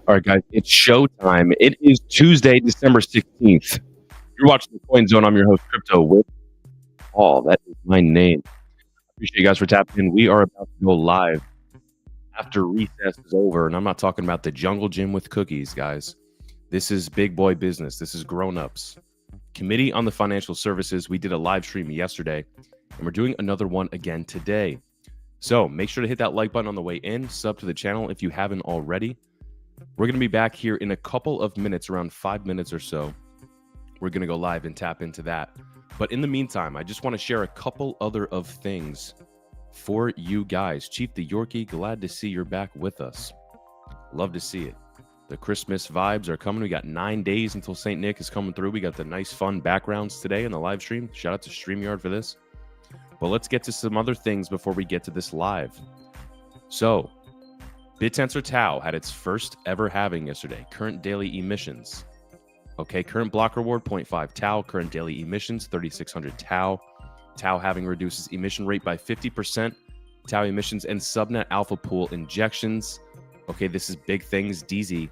All right, guys, it's showtime. It is Tuesday, December 16th. You're watching the Coin Zone. I'm your host, Crypto with Paul. That is my name. Appreciate you guys for tapping in. We are about to go live after recess is over, and I'm not talking about the jungle gym with cookies, guys. This is big boy business. This is grown-ups. Committee on the Financial Services. We did a live stream yesterday, and we're doing another one again today. So make sure to hit that like button on the way in. Sub to the channel if you haven't already. We're going to be back here in a couple of minutes, around 5 minutes or so. We're going to go live and tap into that. But in the meantime, I just want to share a couple other of things for you guys. Chief the Yorkie, glad to see you're back with us. Love to see it. The Christmas vibes are coming. We got 9 days until St. Nick is coming through. We got the nice, fun backgrounds today in the live stream. Shout out to StreamYard for this. But let's get to some other things before we get to this live. So, BitTensor Tau had its first ever halving yesterday. Current daily emissions. Okay, current block reward 0.5 Tau. Current daily emissions 3,600 Tau. Tau halving reduces emission rate by 50%. Tau emissions and subnet alpha pool injections. Okay, this is big things. DZ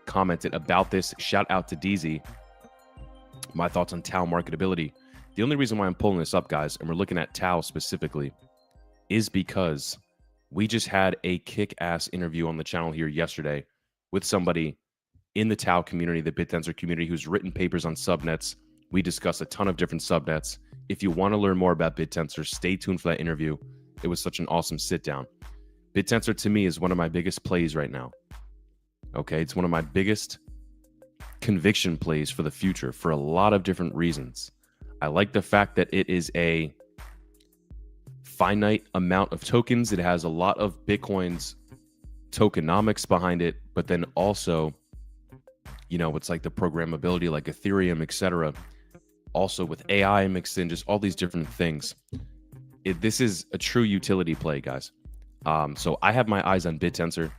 commented about this. Shout out to DZ. My thoughts on Tau marketability. The only reason why I'm pulling this up, guys, and we're looking at Tau specifically, is because we just had a kick-ass interview on the channel here yesterday with somebody in the Tau community, the BitTensor community, who's written papers on subnets. We discussed a ton of different subnets. If you want to learn more about BitTensor, stay tuned for that interview. It was such an awesome sit-down. BitTensor, to me, is one of my biggest plays right now. Okay, it's one of my biggest conviction plays for the future for a lot of different reasons. I like the fact that it is a finite amount of tokens. It has a lot of Bitcoin's tokenomics behind it, but then also, you know, it's like the programmability, like Ethereum, etc. Also with AI mixed in, just all these different things. This is a true utility play, guys. So I have my eyes on BitTensor.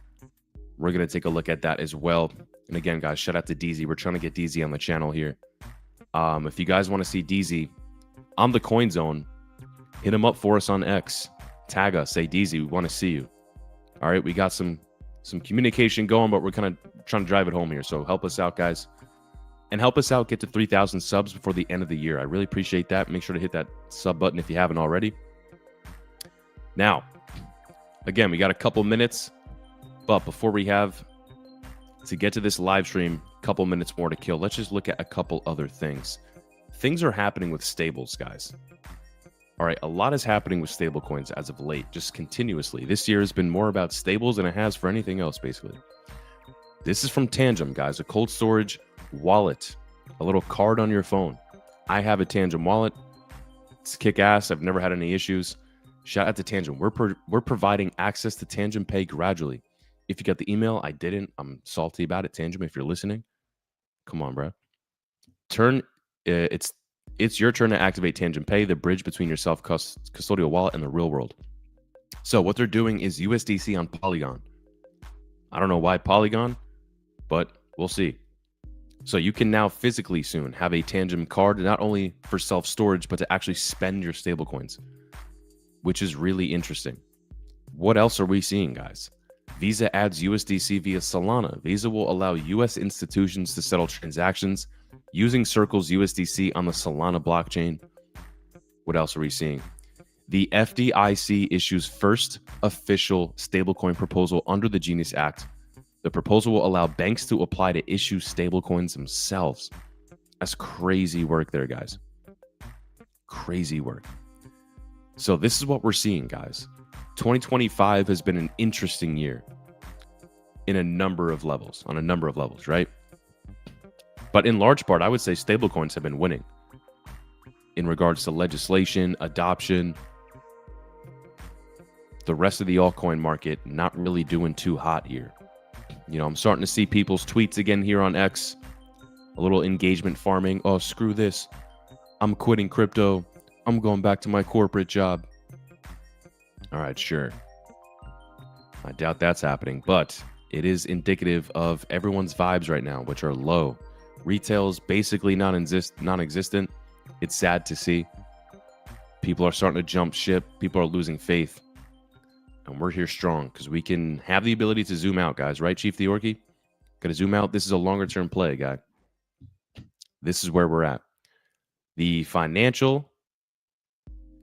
We're going to take a look at that as well. And again, guys, shout out to DZ. We're trying to get DZ on the channel here. If you guys want to see DZ on the Coin Zone, hit him up for us on X. Tag us. Say, DZ, we want to see you. All right, we got some communication going, but we're kind of trying to drive it home here. So help us out, guys. And help us out get to 3,000 subs before the end of the year. I really appreciate that. Make sure to hit that sub button if you haven't already. Now, again, we got a couple minutes. But before we have to get to this live stream, a couple minutes more to kill, let's just look at a couple other things. Things are happening with stables, guys. All right, a lot is happening with stablecoins as of late, just continuously. This year has been more about stables than it has for anything else, basically. This is from Tangem, guys, a cold storage wallet, a little card on your phone. I have a Tangem wallet. It's kick-ass. I've never had any issues. Shout out to Tangem. We're providing access to Tangem Pay gradually. If you got the email, I didn't. I'm salty about it, Tangem, if you're listening. Come on, bro. It's your turn to activate Tangem Pay, the bridge between your self-custodial wallet and the real world. So what they're doing is USDC on Polygon. I don't know why Polygon, but we'll see. So you can now physically soon have a Tangem card, not only for self-storage, but to actually spend your stablecoins, which is really interesting. What else are we seeing, guys? Visa adds USDC via Solana. Visa will allow US institutions to settle transactions using Circle's USDC on the Solana blockchain. What else are we seeing? The FDIC issues first official stablecoin proposal under the Genius Act. The proposal will allow banks to apply to issue stablecoins themselves. That's crazy work there, guys. Crazy work. So this is what we're seeing, guys. 2025 has been an interesting year in on a number of levels, right? But in large part, I would say stablecoins have been winning in regards to legislation, adoption. The rest of the altcoin market not really doing too hot here. You know, I'm starting to see people's tweets again here on X, a little engagement farming. Oh, screw this. I'm quitting crypto. I'm going back to my corporate job. All right, sure. I doubt that's happening, but it is indicative of everyone's vibes right now, which are low. Retail is basically non-existent. It's sad to see. People are starting to jump ship. People are losing faith. And we're here strong because we can have the ability to zoom out, guys. Right, Chief the Orky? Got to zoom out. This is a longer term play, guy. This is where we're at. The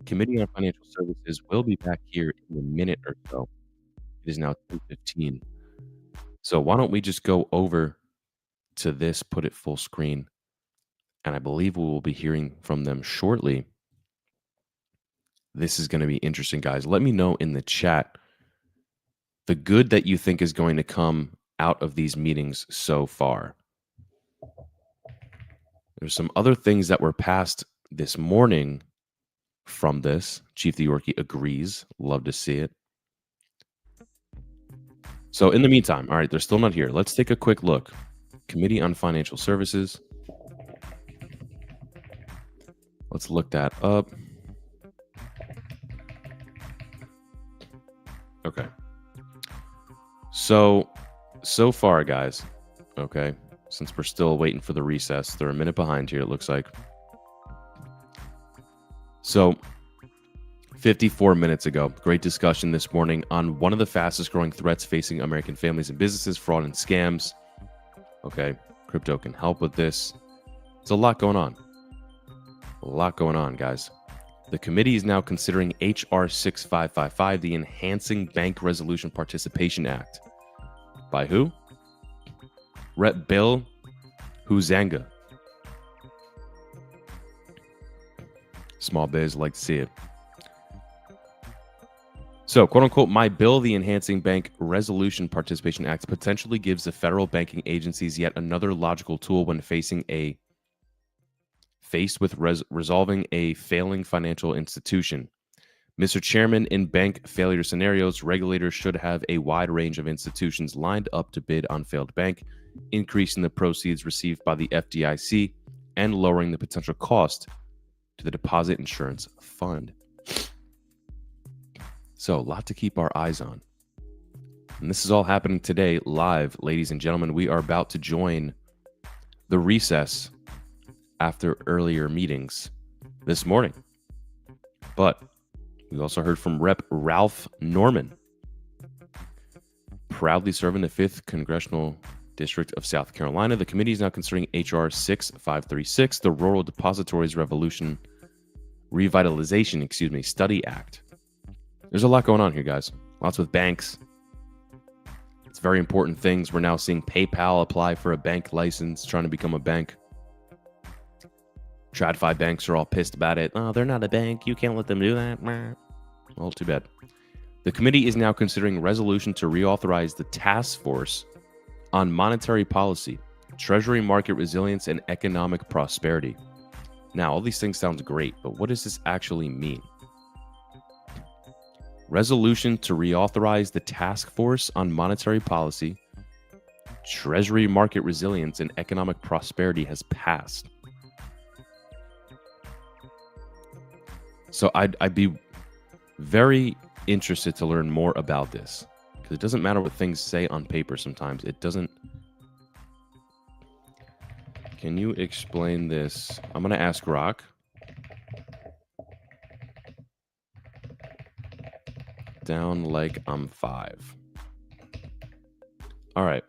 Committee on Financial Services will be back here in a minute or so. It is now 10:15. So why don't we just go over to this, put it full screen, and I believe we will be hearing from them shortly. This is going to be interesting, guys. Let me know in the chat the good that you think is going to come out of these meetings so far. There's some other things that were passed this morning from this. Chief the Yorkie agrees. Love to see it. So in the meantime, all right, they're still not here. Let's take a quick look. Committee on Financial Services. Let's look that up. Okay. So far, guys, okay, since we're still waiting for the recess, they're a minute behind here, it looks like. So 54 minutes ago, great discussion this morning on one of the fastest growing threats facing American families and businesses, fraud and scams. Okay, crypto can help with this. There's a lot going on. A lot going on, guys. The committee is now considering H.R. 6555, the Enhancing Bank Resolution Participation Act. By who? Rep. Bill Huizenga. Small biz, like to see it. So, quote unquote, my bill, the Enhancing Bank Resolution Participation Act, potentially gives the federal banking agencies yet another logical tool when faced with resolving a failing financial institution. Mr. Chairman, in bank failure scenarios, regulators should have a wide range of institutions lined up to bid on failed bank, increasing the proceeds received by the FDIC and lowering the potential cost to the Deposit Insurance Fund. So, a lot to keep our eyes on. And this is all happening today live, ladies and gentlemen. We are about to join the recess after earlier meetings this morning. But we also heard from Rep. Ralph Norman, proudly serving the 5th Congressional District of South Carolina. The committee is now considering H.R. 6536, the Rural Depositories Revitalization Study Act. There's a lot going on here, guys. Lots with banks. It's very important things. We're now seeing PayPal apply for a bank license, trying to become a bank. TradFi banks are all pissed about it. Oh, they're not a bank. You can't let them do that. Well, too bad. The committee is now considering resolution to reauthorize the task force on monetary policy, treasury market resilience, and economic prosperity. Now, all these things sound great, but what does this actually mean? Resolution to reauthorize the task force on monetary policy, treasury market resilience, and economic prosperity has passed. So I'd be very interested to learn more about this, because it doesn't matter what things say on paper sometimes. It doesn't. Can you explain this? I'm going to ask Rock. Down like I'm 5. All right.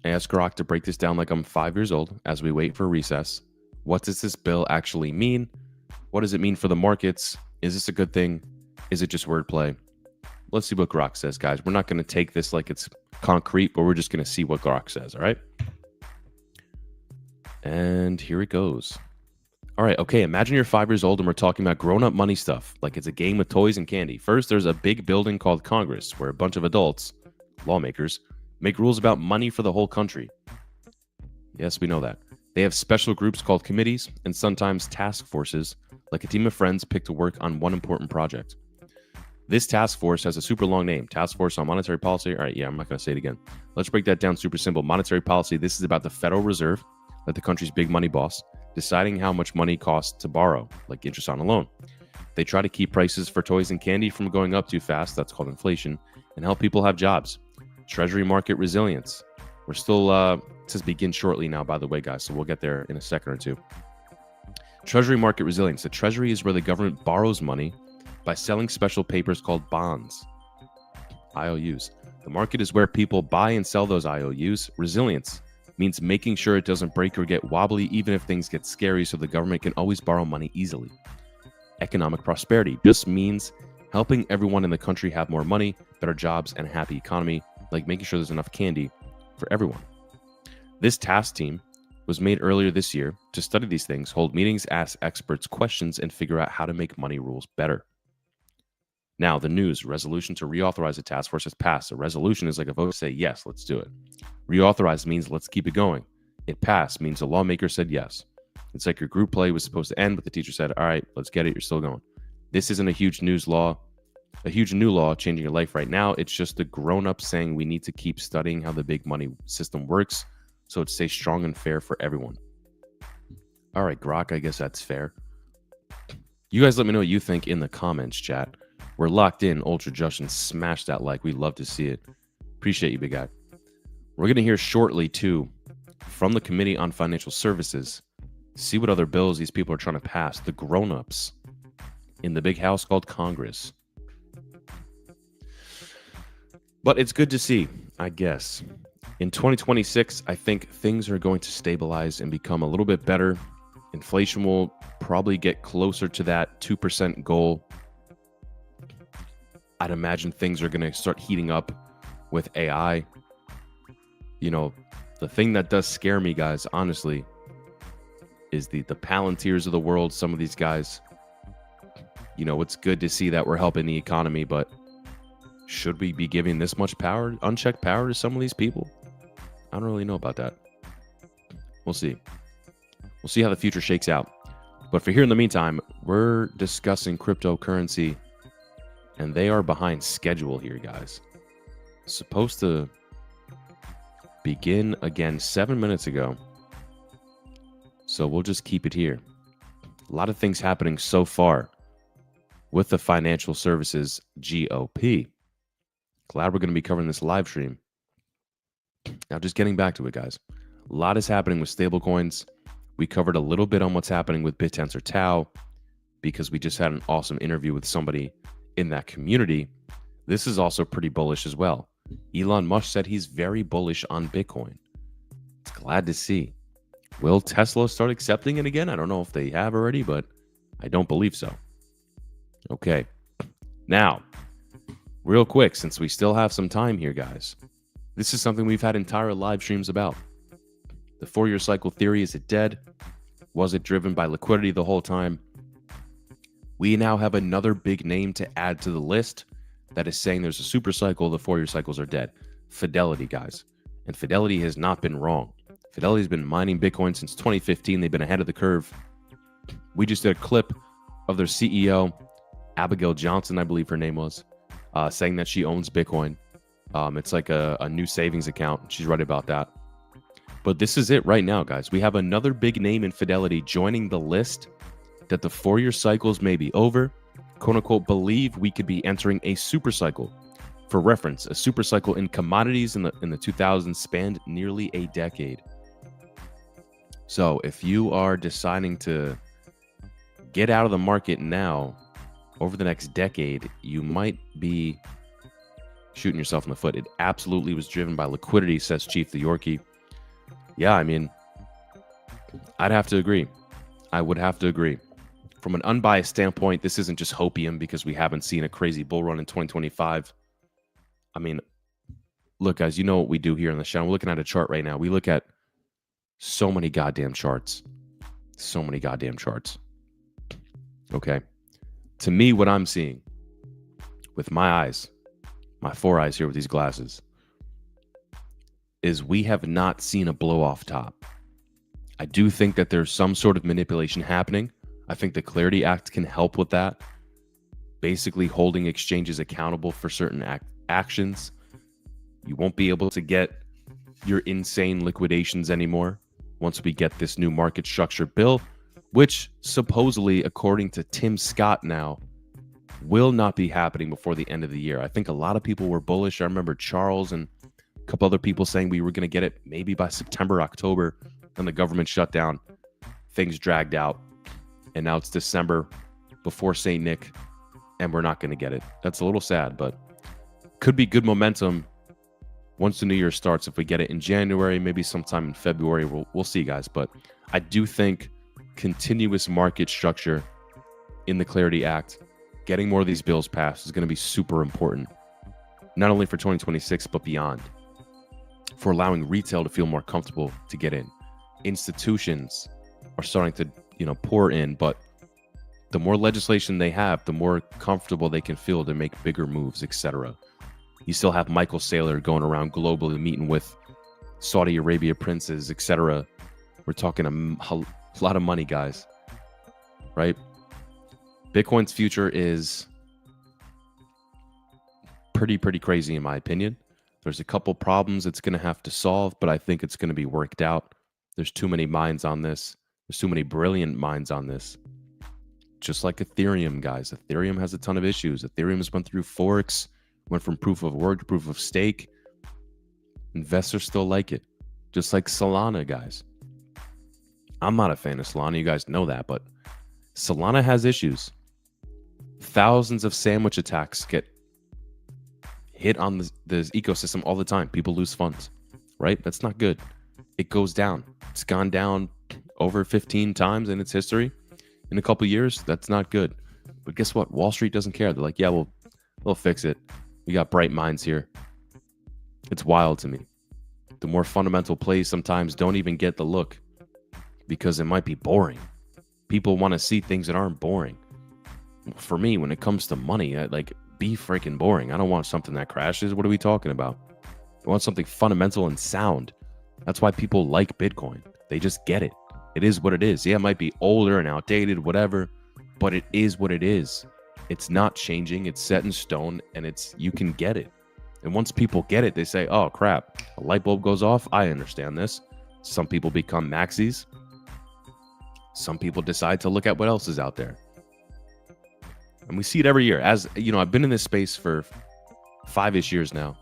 I ask Rock to break this down like I'm 5 years old as we wait for recess. What does this bill actually mean? What does it mean for the markets? Is this a good thing? Is it just wordplay? Let's see what Grok says, guys. We're not going to take this like it's concrete, but we're just going to see what Grok says, all right? And here it goes. All right, okay, imagine you're 5 years old and we're talking about grown-up money stuff, like it's a game with toys and candy. First, there's a big building called Congress, where a bunch of adults, lawmakers, make rules about money for the whole country. Yes, we know that. They have special groups called committees and sometimes task forces, like a team of friends picked to work on one important project. This task force has a super long name, Task Force on Monetary Policy. All right, yeah, I'm not going to say it again. Let's break that down super simple. Monetary policy, this is about the Federal Reserve, like the country's big money boss, deciding how much money costs to borrow, like interest on a loan. They try to keep prices for toys and candy from going up too fast, that's called inflation, and help people have jobs. Treasury market resilience. We're still, it says begin shortly now, by the way, guys, so we'll get there in a second or two. Treasury market resilience. The Treasury is where the government borrows money by selling special papers called bonds, IOUs. The market is where people buy and sell those IOUs. Resilience means making sure it doesn't break or get wobbly, even if things get scary, so the government can always borrow money easily. Economic prosperity just means helping everyone in the country have more money, better jobs, and a happy economy, like making sure there's enough candy for everyone. This task team was made earlier this year to study these things, hold meetings, ask experts questions, and figure out how to make money rules better. Now, the news resolution to reauthorize the task force has passed. A resolution is like a vote to say, yes, let's do it. Reauthorize means let's keep it going. It passed means the lawmaker said yes. It's like your group play was supposed to end, but the teacher said, all right, let's get it. You're still going. This isn't a huge new law changing your life right now. It's just the grown-ups saying we need to keep studying how the big money system works so it stays strong and fair for everyone. All right, Grok, I guess that's fair. You guys let me know what you think in the comments, chat. We're locked in, Ultra Justin. Smash that like. We'd love to see it. Appreciate you, big guy. We're going to hear shortly, too, from the Committee on Financial Services. See what other bills these people are trying to pass. The grown-ups in the big house called Congress. But it's good to see, I guess. In 2026, I think things are going to stabilize and become a little bit better. Inflation will probably get closer to that 2% goal. I'd imagine things are going to start heating up with AI. You know, the thing that does scare me, guys, honestly, is the Palantirs of the world. Some of these guys, you know, it's good to see that we're helping the economy, but should we be giving this much power, unchecked power to some of these people? I don't really know about that. We'll see. We'll see how the future shakes out. But for here in the meantime, we're discussing cryptocurrency, and they are behind schedule here, guys. Supposed to begin again 7 minutes ago. So we'll just keep it here. A lot of things happening so far with the financial services GOP. Glad we're going to be covering this live stream. Now, just getting back to it, guys. A lot is happening with stablecoins. We covered a little bit on what's happening with BitTensor Tau because we just had an awesome interview with somebody in that community. This is also pretty bullish as well. Elon Musk said he's very bullish on Bitcoin. It's glad to see. Will Tesla start accepting it again? I don't know if they have already, but I don't believe so. Okay. Now, real quick, since we still have some time here, guys, this is something we've had entire live streams about. The Fourier cycle theory, is it dead? Was it driven by liquidity the whole time? We now have another big name to add to the list that is saying there's a super cycle, the Fourier cycles are dead. Fidelity, guys. And Fidelity has not been wrong. Fidelity's been mining Bitcoin since 2015. They've been ahead of the curve. We just did a clip of their CEO, Abigail Johnson, I believe her name was, saying that she owns Bitcoin. It's like a new savings account. She's right about that. But this is it right now, guys. We have another big name in Fidelity joining the list that the Fourier cycles may be over. Quote unquote, believe we could be entering a super cycle. For reference, a super cycle in commodities in the 2000s spanned nearly a decade. So if you are deciding to get out of the market now over the next decade, you might be shooting yourself in the foot. It absolutely was driven by liquidity, says Chief the Yorkie. Yeah, I mean, I'd have to agree. I would have to agree. From an unbiased standpoint, this isn't just hopium because we haven't seen a crazy bull run in 2025. I mean, look, guys, you know what we do here on the channel. We're looking at a chart right now. We look at so many goddamn charts. So many goddamn charts. Okay. To me, what I'm seeing with my eyes, my 4 eyes here with these glasses, is we have not seen a blow off top. I do think that there's some sort of manipulation happening. I think the Clarity Act can help with that. Basically holding exchanges accountable for certain actions. You won't be able to get your insane liquidations anymore once we get this new market structure bill, which supposedly, according to Tim Scott now, will not be happening before the end of the year. I think a lot of people were bullish. I remember Charles and a couple other people saying we were going to get it maybe by September, October, and the government shut down. Things dragged out. And now it's December before St. Nick, and we're not going to get it. That's a little sad, but could be good momentum once the new year starts, if we get it in January, maybe sometime in February, we'll see, guys. But I do think continuous market structure in the Clarity Act, getting more of these bills passed is going to be super important, not only for 2026, but beyond, for allowing retail to feel more comfortable to get in. Institutions are starting to, pour in, but the more legislation they have, the more comfortable they can feel to make bigger moves, etc. You still have Michael Saylor going around globally meeting with Saudi Arabia princes, etc. We're talking a lot of money, guys, right? Bitcoin's future is pretty crazy, in my opinion. There's a couple problems it's going to have to solve, but I think it's going to be worked out. There's too many minds on this. There's too many brilliant minds on this. Just like Ethereum, guys. Ethereum has a ton of issues. Ethereum has went through forks, went from proof of work to proof of stake. Investors still like it. Just like Solana, guys. I'm not a fan of Solana. You guys know that, but Solana has issues. Thousands of sandwich attacks get hit on the ecosystem all the time. People lose funds, right? That's not good. It goes down. It's gone down over 15 times in its history. In a couple years, that's not good. But guess what? Wall Street doesn't care. They're like, yeah, we'll fix it. We got bright minds here. It's wild to me. The more fundamental plays sometimes don't even get the look because it might be boring. People want to see things that aren't boring. For me, when it comes to money, be freaking boring. I don't want something that crashes. What are we talking about? I want something fundamental and sound. That's why people like Bitcoin. They just get it. It is what it is. Yeah, it might be older and outdated, whatever, but it is what it is. It's not changing. It's set in stone, and you can get it. And once people get it, they say, oh, crap, a light bulb goes off. I understand this. Some people become maxis. Some people decide to look at what else is out there. And we see it every year. As you know, I've been in this space for 5-ish years now.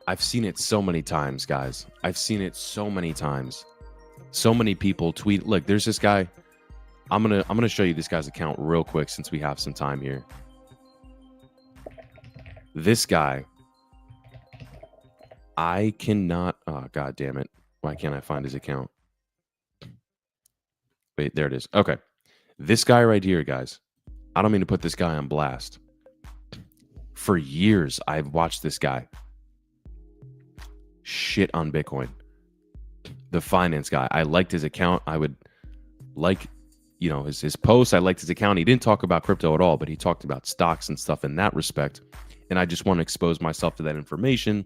I've seen it so many times, guys. I've seen it so many times. So many people tweet. Look, there's this guy. I'm gonna show you this guy's account real quick since we have some time here. This guy, I cannot. Oh, God damn it! Why can't I find his account? Wait, there it is. Okay, this guy right here, guys. I don't mean to put this guy on blast. For years, I've watched this guy shit on Bitcoin. The finance guy. I liked his account. I would like, his posts. I liked his account. He didn't talk about crypto at all, but he talked about stocks and stuff in that respect. And I just want to expose myself to that information,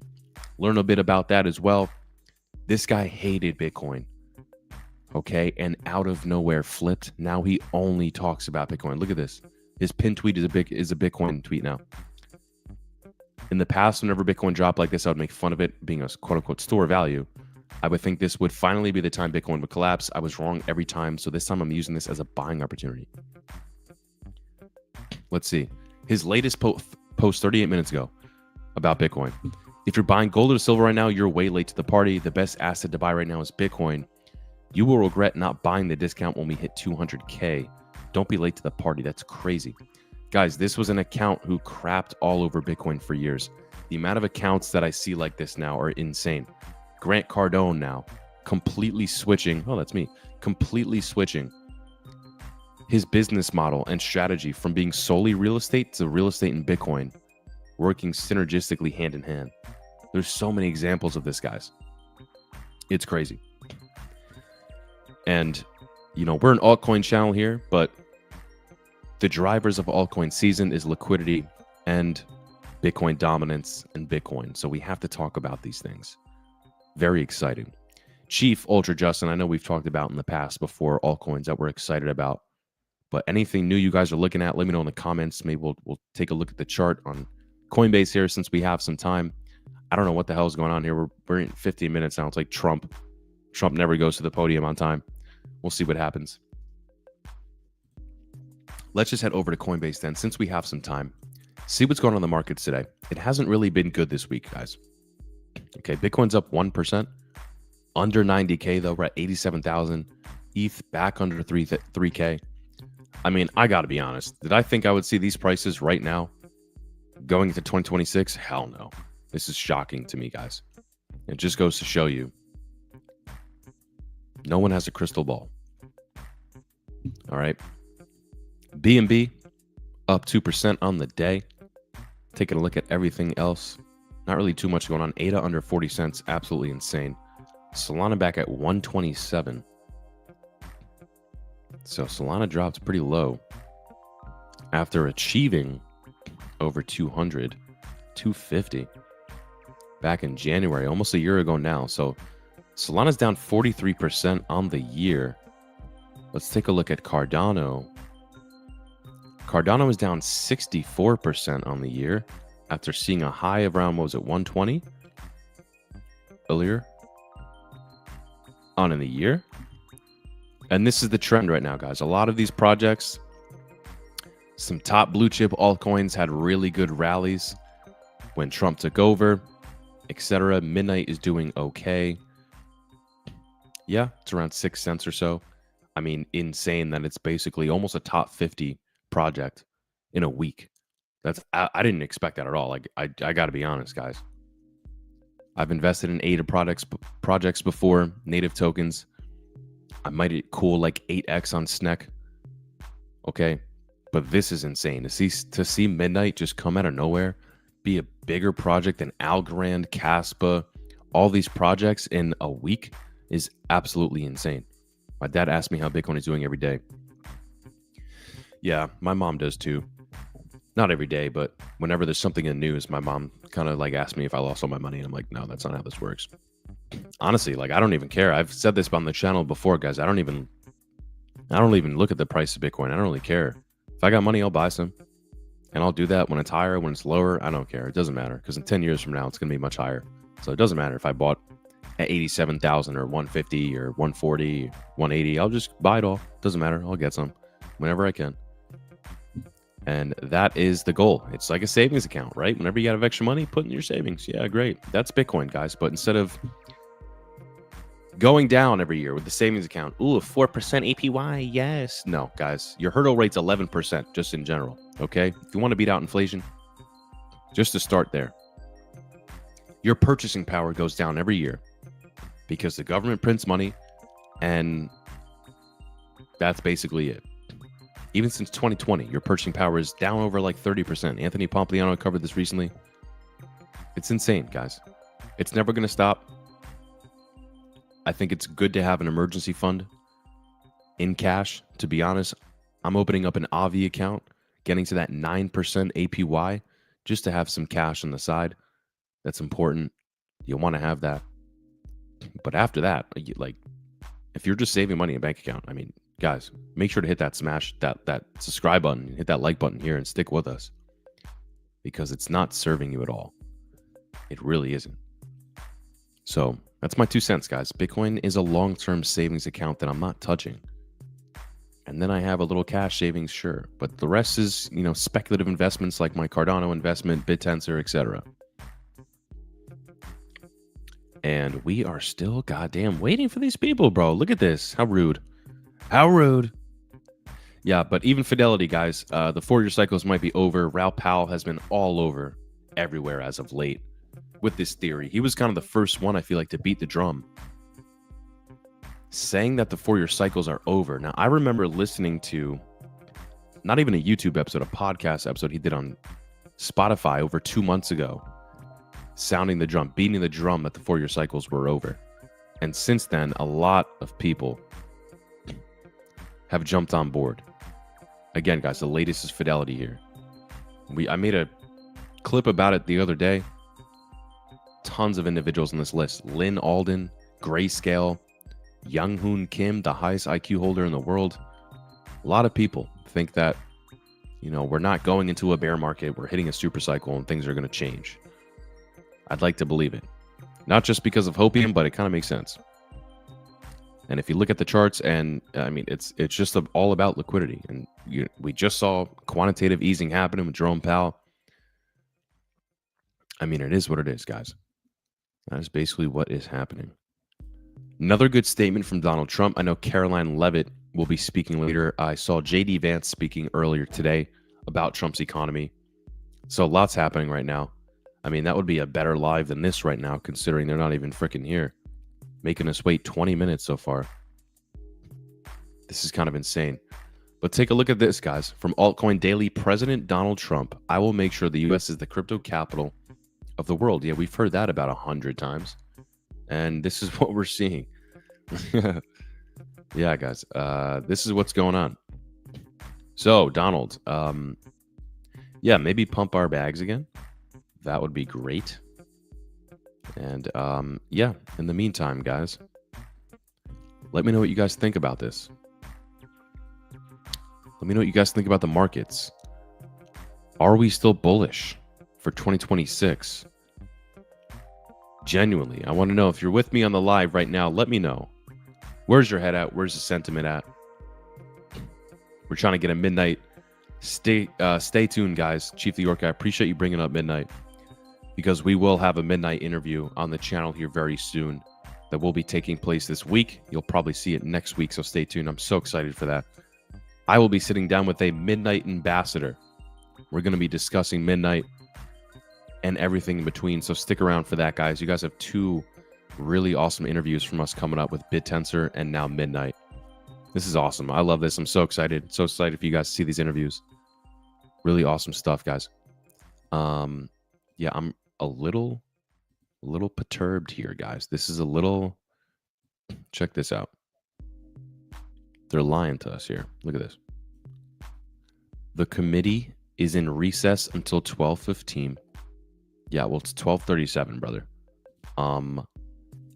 learn a bit about that as well. This guy hated Bitcoin. Okay. And out of nowhere flipped. Now he only talks about Bitcoin. Look at this. His pinned tweet is a Bitcoin tweet now. In the past, whenever Bitcoin dropped like this, I would make fun of it being a quote unquote store value. I would think this would finally be the time Bitcoin would collapse. I was wrong every time. So this time I'm using this as a buying opportunity. Let's see. His latest post 38 minutes ago about Bitcoin. If you're buying gold or silver right now, you're way late to the party. The best asset to buy right now is Bitcoin. You will regret not buying the discount when we hit 200K. Don't be late to the party. That's crazy. Guys, this was an account who crapped all over Bitcoin for years. The amount of accounts that I see like this now are insane. Grant Cardone now completely switching. Oh, that's me. Completely switching his business model and strategy from being solely real estate to real estate and Bitcoin, working synergistically hand in hand. There's so many examples of this, guys. It's crazy. And, we're an altcoin channel here, but the drivers of altcoin season is liquidity and Bitcoin dominance and Bitcoin. So we have to talk about these things. Very exciting. Chief, Ultra Justin, I know we've talked about in the past before altcoins that we're excited about. But anything new you guys are looking at, let me know in the comments. Maybe we'll take a look at the chart on Coinbase here since we have some time. I don't know what the hell is going on here. We're in 15 minutes now. It's like Trump. Trump never goes to the podium on time. We'll see what happens. Let's just head over to Coinbase then, since we have some time. See what's going on in the markets today. It hasn't really been good this week, guys. Okay, Bitcoin's up 1%. Under 90K, though. We're at 87,000. ETH back under 3K. I mean, I got to be honest. Did I think I would see these prices right now going into 2026? Hell no. This is shocking to me, guys. It just goes to show you, no one has a crystal ball. All right. BNB up 2% on the day. Taking a look at everything else. Not really too much going on. ADA under 40 cents. Absolutely insane. Solana back at 127. So Solana dropped pretty low after achieving over 200, 250 back in January, almost a year ago now. So Solana's down 43% on the year. Let's take a look at Cardano. Cardano is down 64% on the year after seeing a high of around, what was it, 120 earlier on in the year. And this is the trend right now, guys. A lot of these projects, some top blue chip altcoins had really good rallies when Trump took over, etc. Midnight is doing okay. Yeah, it's around 6 cents or so. I mean, insane that it's basically almost a top 50 project in a week. I didn't expect that at all. Like I got to be honest, guys. I've invested in ADA projects before, native tokens. I might cool like 8x on SNEC. Okay, but this is insane to see Midnight just come out of nowhere, be a bigger project than Algorand, Caspa, all these projects in a week is absolutely insane. My dad asks me how Bitcoin is doing every day. Yeah, my mom does too. Not every day, but whenever there's something in the news, my mom kind of like asks me if I lost all my money. And I'm like, no, that's not how this works. Honestly, like I don't even care. I've said this on the channel before, guys. I don't even look at the price of Bitcoin. I don't really care. If I got money, I'll buy some. And I'll do that when it's higher, when it's lower. I don't care. It doesn't matter because in 10 years from now, it's going to be much higher. So it doesn't matter if I bought at 87,000 or 150 or 140, 180. I'll just buy it all. Doesn't matter. I'll get some whenever I can. And that is the goal. It's like a savings account, right? Whenever you have extra money, put in your savings. Yeah, great. That's Bitcoin, guys. But instead of going down every year with the savings account, ooh, 4% APY, yes. No, guys, your hurdle rate's 11% just in general, okay? If you want to beat out inflation, just to start there, your purchasing power goes down every year because the government prints money, and that's basically it. Even since 2020, your purchasing power is down over like 30%. Anthony Pompliano covered this recently. It's insane, guys. It's never going to stop. I think it's good to have an emergency fund in cash. To be honest, I'm opening up an Avi account, getting to that 9% APY just to have some cash on the side. That's important. You want to have that. But after that, like if you're just saving money in a bank account, I mean, guys, make sure to hit that that subscribe button, hit that like button here and stick with us because it's not serving you at all. It really isn't. So that's my 2 cents, guys. Bitcoin is a long-term savings account that I'm not touching. And then I have a little cash savings, sure. But the rest is, speculative investments like my Cardano investment, BitTensor, etc. And we are still goddamn waiting for these people, bro. Look at this. How rude. How rude. Yeah, but even Fidelity, guys, the 4-year cycles might be over. Raoul Pal has been all over everywhere as of late with this theory. He was kind of the first one, I feel like, to beat the drum, saying that the 4-year cycles are over. Now, I remember listening to not even a YouTube episode, a podcast episode he did on Spotify over 2 months ago, sounding the drum, beating the drum that the 4-year cycles were over. And since then, a lot of people have jumped on board. Again, guys, the latest is Fidelity here. I made a clip about it the other day. Tons of individuals on this list. Lynn Alden, Grayscale, Young Hoon Kim, the highest IQ holder in the world. A lot of people think that, we're not going into a bear market. We're hitting a super cycle and things are going to change. I'd like to believe it. Not just because of hopium, but it kind of makes sense. And if you look at the charts, and I mean, it's just all about liquidity. And we just saw quantitative easing happening with Jerome Powell. I mean, it is what it is, guys. That is basically what is happening. Another good statement from Donald Trump. I know Caroline Levitt will be speaking later. I saw J.D. Vance speaking earlier today about Trump's economy. So lots happening right now. I mean, that would be a better live than this right now, considering they're not even freaking here, making us wait 20 minutes so far. This is kind of insane. But take a look at this, guys. From Altcoin Daily, President Donald Trump, I will make sure the U.S. is the crypto capital of the world. Yeah, we've heard that about 100 times. And this is what we're seeing. Yeah, guys, this is what's going on. So, Donald, yeah, maybe pump our bags again. That would be great. And yeah, in the meantime, guys, let me know what you guys think about this. Let me know what you guys think about the markets. Are we still bullish for 2026? Genuinely, I want to know. If you're with me on the live right now, let me know. Where's your head at? Where's the sentiment at? We're trying to get a midnight. Stay tuned, guys. Chief the York, I appreciate you bringing up midnight, because we will have a midnight interview on the channel here very soon that will be taking place this week. You'll probably see it next week, so stay tuned. I'm so excited for that. I will be sitting down with a midnight ambassador. We're going to be discussing midnight and everything in between, so stick around for that, guys. You guys have 2 really awesome interviews from us coming up with BitTensor and now midnight. This is awesome. I love this. I'm so excited. So excited for you guys to see these interviews. Really awesome stuff, guys. Yeah, I'm a little perturbed here, guys. This is a little... Check this out. They're lying to us here. Look at this. The committee is in recess until 12:15. Yeah, well, it's 12:37, brother.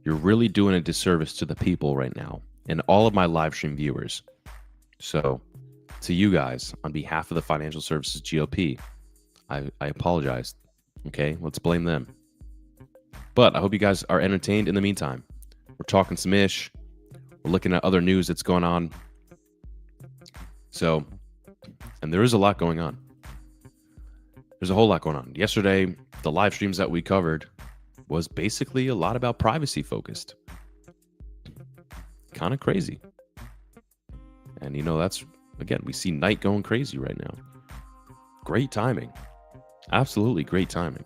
You're really doing a disservice to the people right now and all of my live stream viewers. So, to you guys, on behalf of the Financial Services GOP, I apologize. Okay, let's blame them. But I hope you guys are entertained in the meantime. We're talking some ish. We're looking at other news that's going on. So, and there is a lot going on. There's a whole lot going on. Yesterday, the live streams that we covered was basically a lot about privacy focused. Kind of crazy. And, you know, that's, again, we see Knight going crazy right now. Great timing. Absolutely great timing.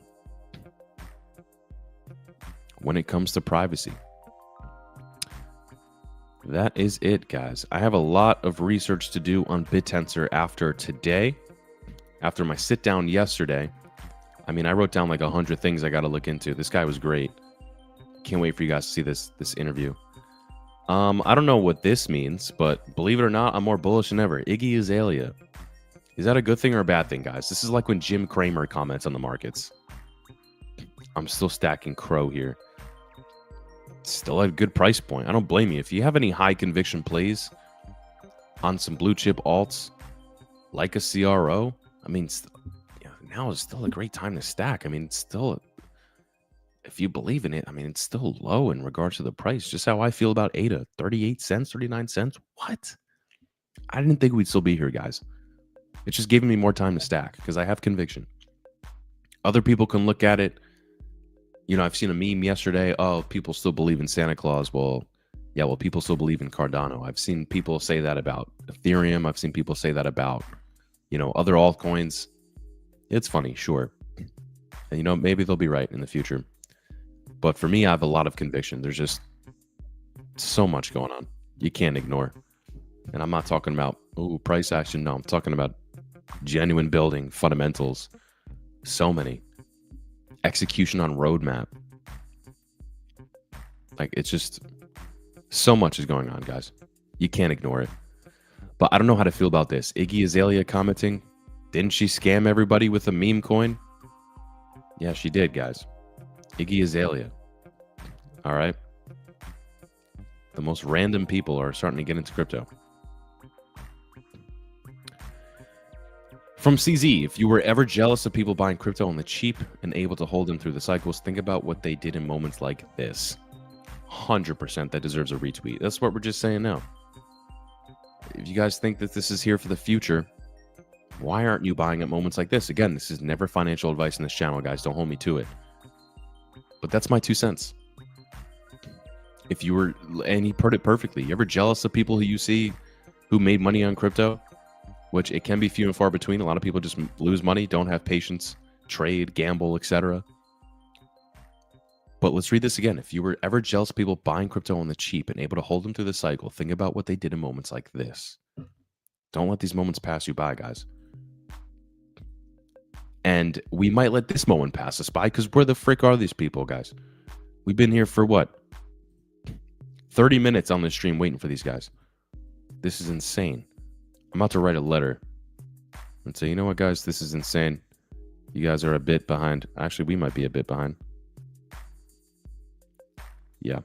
When it comes to privacy. That is it, guys. I have a lot of research to do on BitTensor after today. After my sit down yesterday. I mean, I wrote down like 100 things I got to look into. This guy was great. Can't wait for you guys to see this interview. I don't know what this means, but believe it or not, I'm more bullish than ever. Iggy Azalea. Is that a good thing or a bad thing, guys? This is like when Jim Cramer comments on the markets. I'm still stacking Crow here. Still at a good price point. I don't blame you. If you have any high conviction plays on some blue chip alts, like a CRO, I mean, now is still a great time to stack. I mean, it's still, if you believe in it, I mean, it's still low in regards to the price. Just how I feel about ADA. 38 cents, 39 cents. What? I didn't think we'd still be here, guys. It's just giving me more time to stack because I have conviction. Other people can look at it. You know, I've seen a meme yesterday. Oh, people still believe in Santa Claus. Well, yeah, well, people still believe in Cardano. I've seen people say that about Ethereum. I've seen people say that about, you know, other altcoins. It's funny, sure. And, you know, maybe they'll be right in the future. But for me, I have a lot of conviction. There's just so much going on. You can't ignore. And I'm not talking about, price action. No, I'm talking about genuine building, fundamentals. So many. Execution on roadmap. Like, it's just so much is going on, guys. You can't ignore it. But I don't know how to feel about this. Iggy Azalea commenting. Didn't she scam everybody with a meme coin? Yeah, she did, guys. Iggy Azalea. All right. The most random people are starting to get into crypto. From CZ, if you were ever jealous of people buying crypto on the cheap and able to hold them through the cycles, think about what they did in moments like this. 100% that deserves a retweet. That's what we're just saying now. If you guys think that this is here for the future, why aren't you buying at moments like this? Again, this is never financial advice in this channel, guys. Don't hold me to it. But that's my 2 cents. If you were, and he put it perfectly, you ever jealous of people who you see who made money on crypto? Which it can be few and far between. A lot of people just lose money, don't have patience, trade, gamble, etc. But let's read this again. If you were ever jealous of people buying crypto on the cheap and able to hold them through the cycle, think about what they did in moments like this. Don't let these moments pass you by, guys. And we might let this moment pass us by because where the frick are these people, guys? We've been here for what? 30 minutes on this stream waiting for these guys. This is insane. I'm about to write a letter and say, you know what, guys? This is insane. You guys are a bit behind. Actually, we might be a bit behind. Yeah.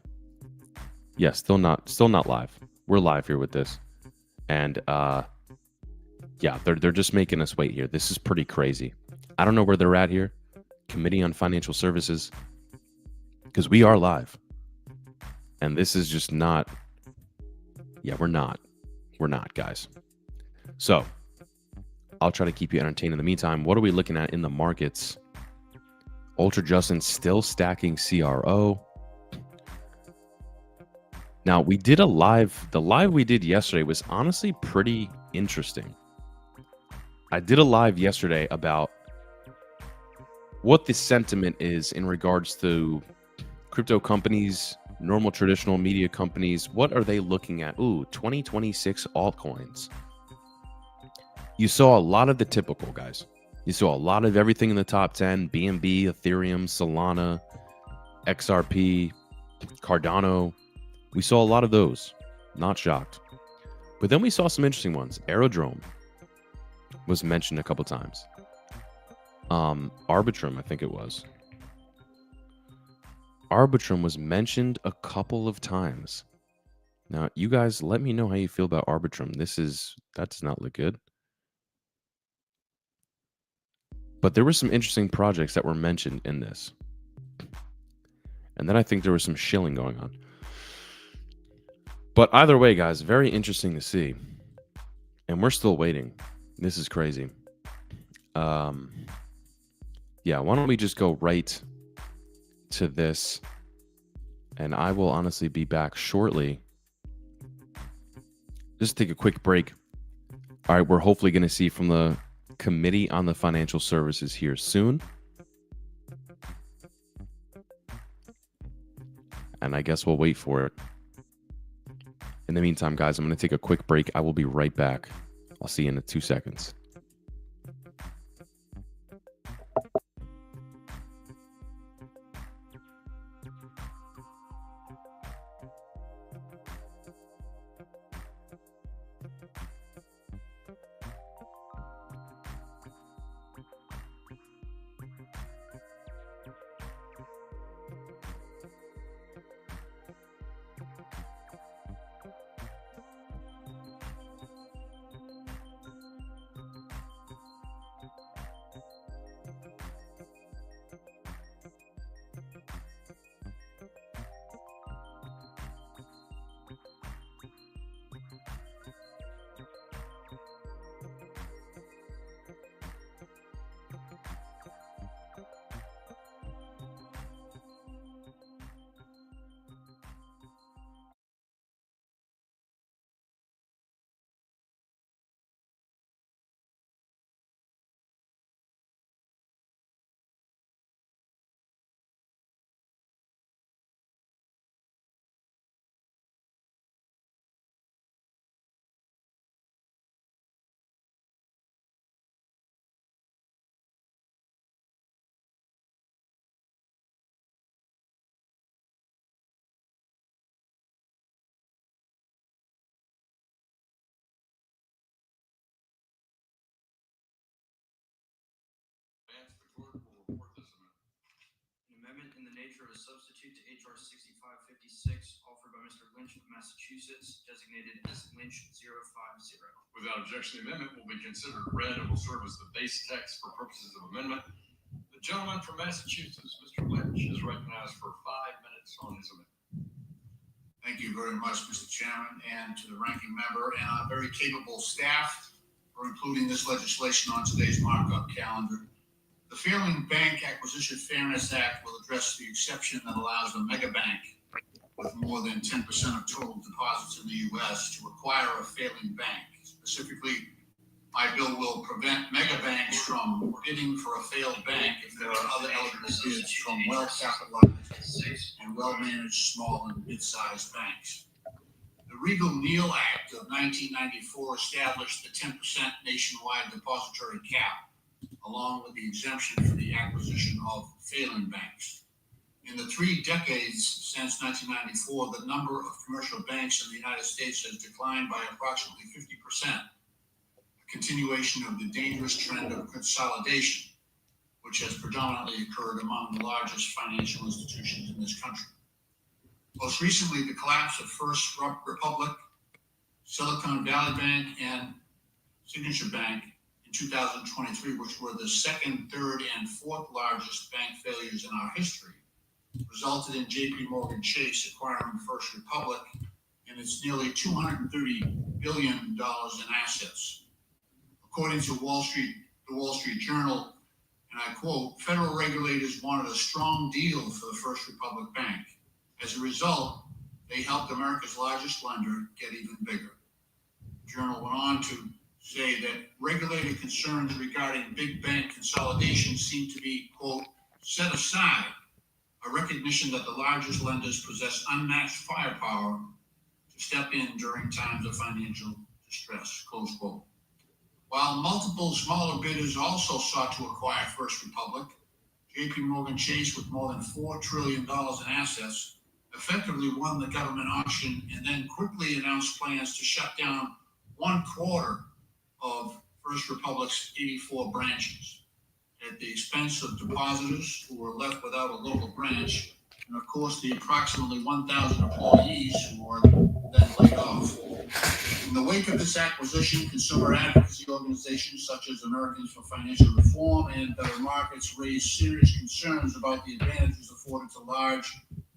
Yeah, still not live. We're live here with this. And yeah, they're just making us wait here. This is pretty crazy. I don't know where they're at here. Committee on Financial Services. Because we are live. And this is just not. Yeah, we're not. We're not, guys. So, I'll try to keep you entertained in the meantime. What are we looking at in the markets? Ultra Justin still stacking CRO. Now, we did a live. The live we did yesterday was honestly pretty interesting. I did a live yesterday about what the sentiment is in regards to crypto companies, normal traditional media companies. What are they looking at? Ooh, 2026 altcoins. You saw a lot of the typical, guys. You saw a lot of everything in the top 10. BNB, Ethereum, Solana, XRP, Cardano. We saw a lot of those. Not shocked. But then we saw some interesting ones. Aerodrome was mentioned a couple times. Arbitrum, I think it was. Arbitrum was mentioned a couple of times. Now, you guys, let me know how you feel about Arbitrum. That does not look good. But there were some interesting projects that were mentioned in this. And then I think there was some shilling going on. But either way, guys, very interesting to see. And we're still waiting. This is crazy. Yeah, why don't we just go right to this? And I will honestly be back shortly. Just take a quick break. All right, we're hopefully going to see from the Committee on the Financial Services here soon. And I guess we'll wait for it. In the meantime, guys, I'm going to take a quick break. I will be right back. I'll see you in 2 seconds. Amendment in the nature of a substitute to H.R. 6556, offered by Mr. Lynch of Massachusetts, designated as Lynch 050. Without objection, the amendment will be considered read and will serve as the base text for purposes of amendment. The gentleman from Massachusetts, Mr. Lynch, is recognized for 5 minutes on his amendment. Thank you very much, Mr. Chairman, and to the ranking member and our very capable staff for including this legislation on today's markup calendar. The Failing Bank Acquisition Fairness Act will address the exception that allows a mega bank with more than 10% of total deposits in the U.S. to acquire a failing bank. Specifically, my bill will prevent mega banks from bidding for a failed bank if there are other eligible bids from well-capitalized and well-managed small and mid-sized banks. The Regal-Neal Act of 1994 established the 10% nationwide depository cap, along with the exemption for the acquisition of failing banks. In the 3 decades since 1994, the number of commercial banks in the United States has declined by approximately 50%, a continuation of the dangerous trend of consolidation, which has predominantly occurred among the largest financial institutions in this country. Most recently, the collapse of First Republic, Silicon Valley Bank, and Signature Bank in 2023, which were the second, third, and fourth largest bank failures in our history, resulted in JP Morgan Chase acquiring First Republic and its nearly $230 billion in assets. According to the Wall Street Journal, and I quote, "Federal regulators wanted a strong deal for the First Republic Bank. As a result, they helped America's largest lender get even bigger." The journal went on to say that regulator concerns regarding big bank consolidation seem to be, quote, "set aside, a recognition that the largest lenders possess unmatched firepower to step in during times of financial distress," close quote. While multiple smaller bidders also sought to acquire First Republic, JP Morgan Chase, with more than $4 trillion in assets, effectively won the government auction and then quickly announced plans to shut down 1/4 of First Republic's 84 branches, at the expense of depositors who were left without a local branch, and of course the approximately 1,000 employees who were then laid off. In the wake of this acquisition, consumer advocacy organizations such as Americans for Financial Reform and Better Markets raised serious concerns about the advantages afforded to large,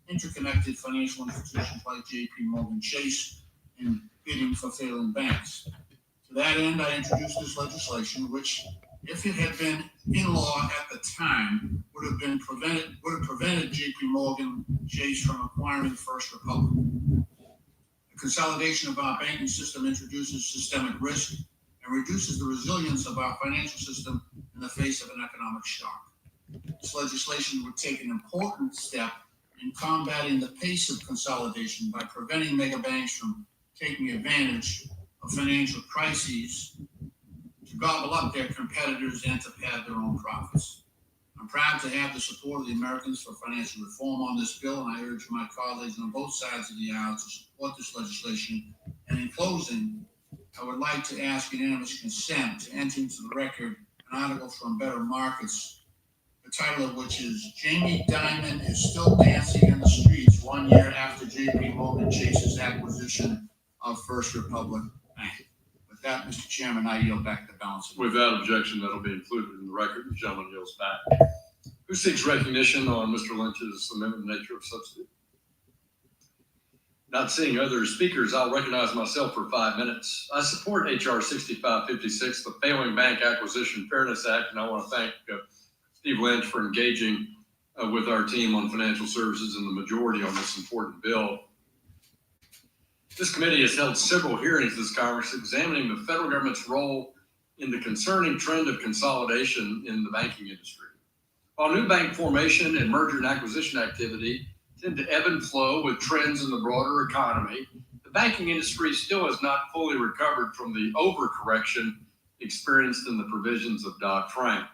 interconnected financial institutions like JP Morgan Chase in bidding for failing banks. To that end, I introduced this legislation, which, if it had been in law at the time, would have prevented JP Morgan Chase from acquiring First Republic. The consolidation of our banking system introduces systemic risk and reduces the resilience of our financial system in the face of an economic shock. This legislation would take an important step in combating the pace of consolidation by preventing mega banks from taking advantage of financial crises to gobble up their competitors and to pad their own profits. I'm proud to have the support of the Americans for Financial Reform on this bill, and I urge my colleagues on both sides of the aisle to support this legislation. And in closing, I would like to ask unanimous consent to enter into the record an article from Better Markets, the title of which is "Jamie Dimon is Still Dancing in the Streets 1 year after JP Morgan Chase's acquisition of First Republic Bank." With that, Mr. Chairman, I yield back the balance. Without objection, that'll be included in the record. The gentleman yields back. Who seeks recognition on Mr. Lynch's amendment in nature of substitute? Not seeing other speakers, I'll recognize myself for 5 minutes. I support H.R. 6556, the Failing Bank Acquisition Fairness Act, and I want to thank Steve Lynch for engaging with our team on financial services and the majority on this important bill. This committee has held several hearings this Congress examining the federal government's role in the concerning trend of consolidation in the banking industry. While new bank formation and merger and acquisition activity tend to ebb and flow with trends in the broader economy, the banking industry still has not fully recovered from the overcorrection experienced in the provisions of Dodd-Frank.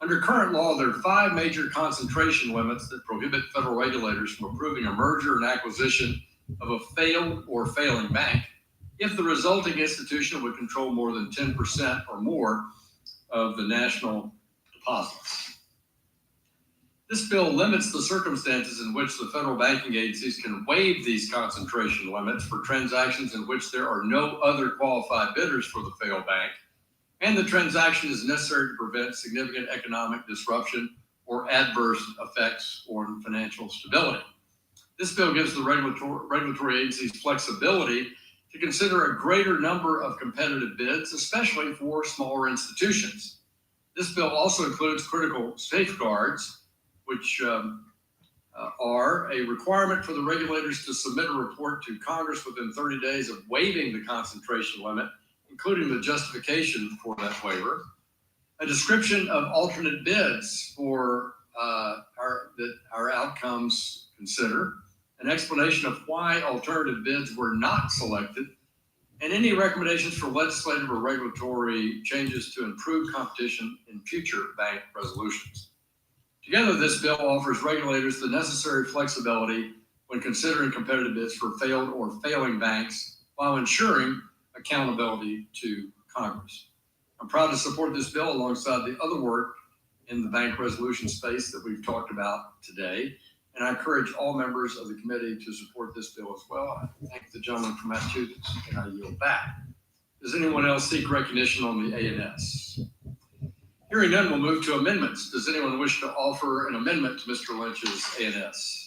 Under current law, there are 5 major concentration limits that prohibit federal regulators from approving a merger and acquisition of a failed or failing bank if the resulting institution would control more than 10% or more of the national deposits. This bill limits the circumstances in which the federal banking agencies can waive these concentration limits for transactions in which there are no other qualified bidders for the failed bank, and the transaction is necessary to prevent significant economic disruption or adverse effects on financial stability. This bill gives the regulatory agencies flexibility to consider a greater number of competitive bids, especially for smaller institutions. This bill also includes critical safeguards, which are a requirement for the regulators to submit a report to Congress within 30 days of waiving the concentration limit, including the justification for that waiver, a description of alternate bids for outcomes considered, an explanation of why alternative bids were not selected, and any recommendations for legislative or regulatory changes to improve competition in future bank resolutions. Together, this bill offers regulators the necessary flexibility when considering competitive bids for failed or failing banks while ensuring accountability to Congress. I'm proud to support this bill alongside the other work in the bank resolution space that we've talked about today. And I encourage all members of the committee to support this bill as well. I thank the gentleman from Massachusetts, and I yield back. Does anyone else seek recognition on the A&S? Hearing none, we'll move to amendments. Does anyone wish to offer an amendment to Mr. Lynch's A&S?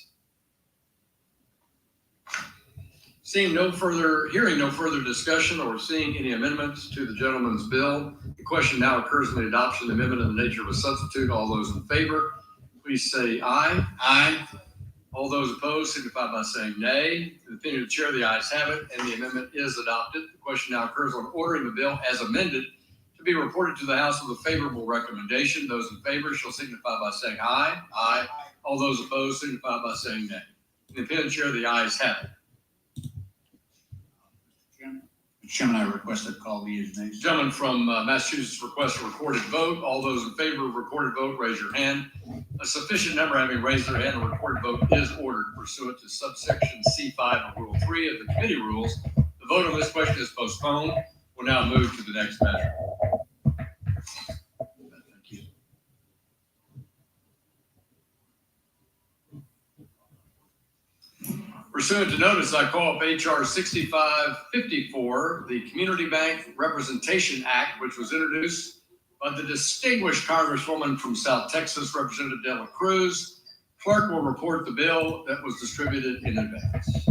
Hearing no further discussion or seeing any amendments to the gentleman's bill, the question now occurs on the adoption of the amendment in the nature of a substitute. All those in favor, please say aye. Aye. All those opposed signify by saying nay. In the opinion of the chair, the ayes have it, and the amendment is adopted. The question now occurs on ordering the bill as amended to be reported to the House with a favorable recommendation. Those in favor shall signify by saying aye. Aye. All those opposed signify by saying nay. In the opinion of the chair, the ayes have it. Mr. Chairman, I request that call be as nays. Gentleman from Massachusetts requests a recorded vote. All those in favor of recorded vote, raise your hand. A sufficient number having raised their hand, a recorded vote is ordered pursuant to subsection C5 of Rule 3 of the committee rules. The vote on this question is postponed. We'll now move to the next measure. Thank you. Pursuant to notice, I call up HR 6554, the Community Bank Representation Act, which was introduced by the distinguished Congresswoman from South Texas, Representative Dela Cruz. Clerk will report the bill that was distributed in advance.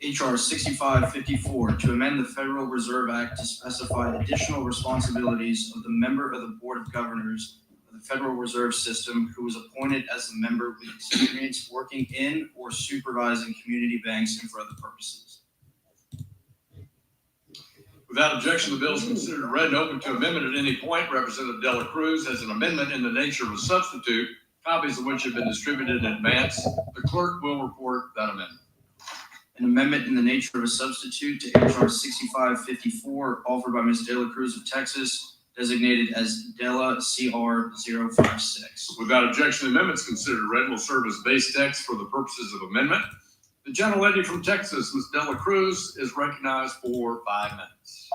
HR 6554, to amend the Federal Reserve Act to specify additional responsibilities of the member of the Board of Governors of the Federal Reserve System who was appointed as a member with experience working in or supervising community banks and for other purposes. Without objection, the bill is considered read and open to amendment at any point. Representative Dela Cruz has an amendment in the nature of a substitute, copies of which have been distributed in advance. The clerk will report that amendment. An amendment in the nature of a substitute to HR 6554 offered by Ms. Dela Cruz of Texas, designated as Dela CR 056. Without objection, the amendment is considered read and will serve as base text for the purposes of amendment. The gentlelady from Texas, Ms. Dela Cruz, is recognized for 5 minutes.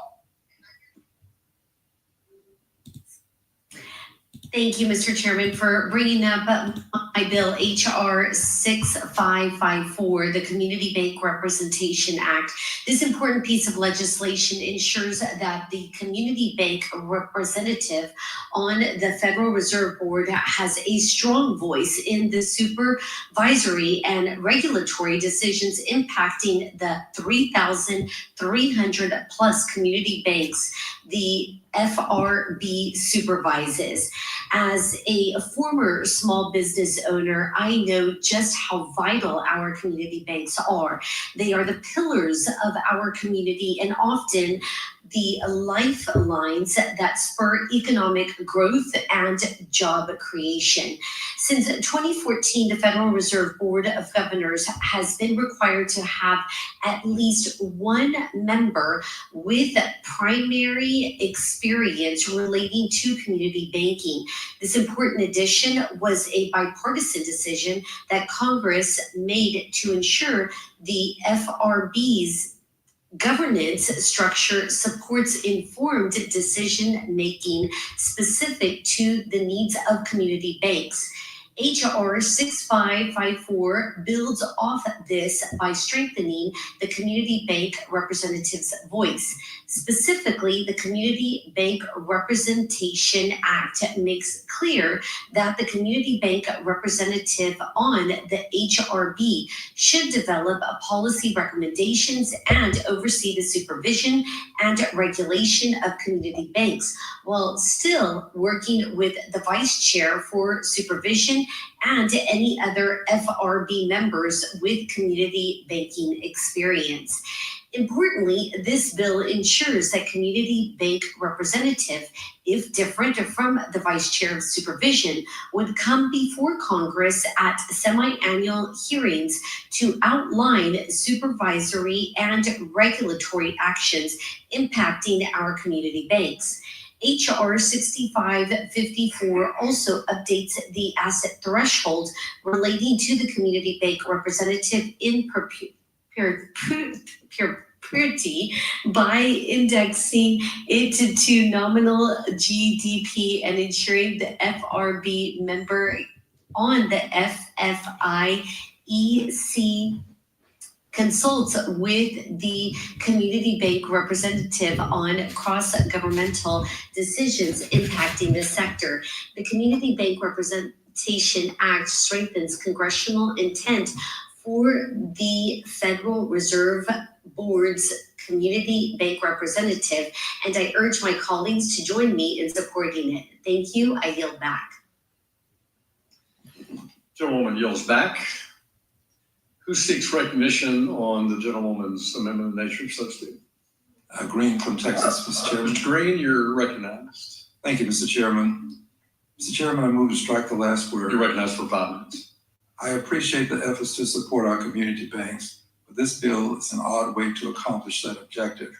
Thank you, Mr. Chairman, for bringing up my bill, HR 6554, the Community Bank Representation Act. This important piece of legislation ensures that the community bank representative on the Federal Reserve Board has a strong voice in the supervisory and regulatory decisions impacting the 3,300 plus community banks the FRB supervises. As a former small business owner, I know just how vital our community banks are. They are the pillars of our community and often the lifelines that spur economic growth and job creation. Since 2014, the Federal Reserve Board of Governors has been required to have at least one member with primary experience relating to community banking. This important addition was a bipartisan decision that Congress made to ensure the FRB's governance structure supports informed decision-making specific to the needs of community banks. HR 6554 builds off this by strengthening the community bank representative's voice. Specifically, the Community Bank Representation Act makes clear that the community bank representative on the HRB should develop policy recommendations and oversee the supervision and regulation of community banks, while still working with the vice chair for supervision and any other FRB members with community banking experience. Importantly, this bill ensures that community bank representative, if different from the vice chair of supervision, would come before Congress at semi-annual hearings to outline supervisory and regulatory actions impacting our community banks. HR 6554 also updates the asset threshold relating to the community bank representative in perpetuity by indexing it to nominal GDP and ensuring the FRB member on the FFIEC consults with the community bank representative on cross-governmental decisions impacting the sector. The Community Bank Representation Act strengthens congressional intent for the Federal Reserve Board's community bank representative, and I urge my colleagues to join me in supporting it. Thank you. I yield back. Gentlewoman yields back. Who seeks recognition on the gentlewoman's amendment of nature of substitute? Green from Texas, Mr. Chairman. Mr. Green, you're recognized. Thank you, Mr. Chairman. Mr. Chairman, I move to strike the last word. You're recognized for 5 minutes. I appreciate the efforts to support our community banks, but this bill is an odd way to accomplish that objective,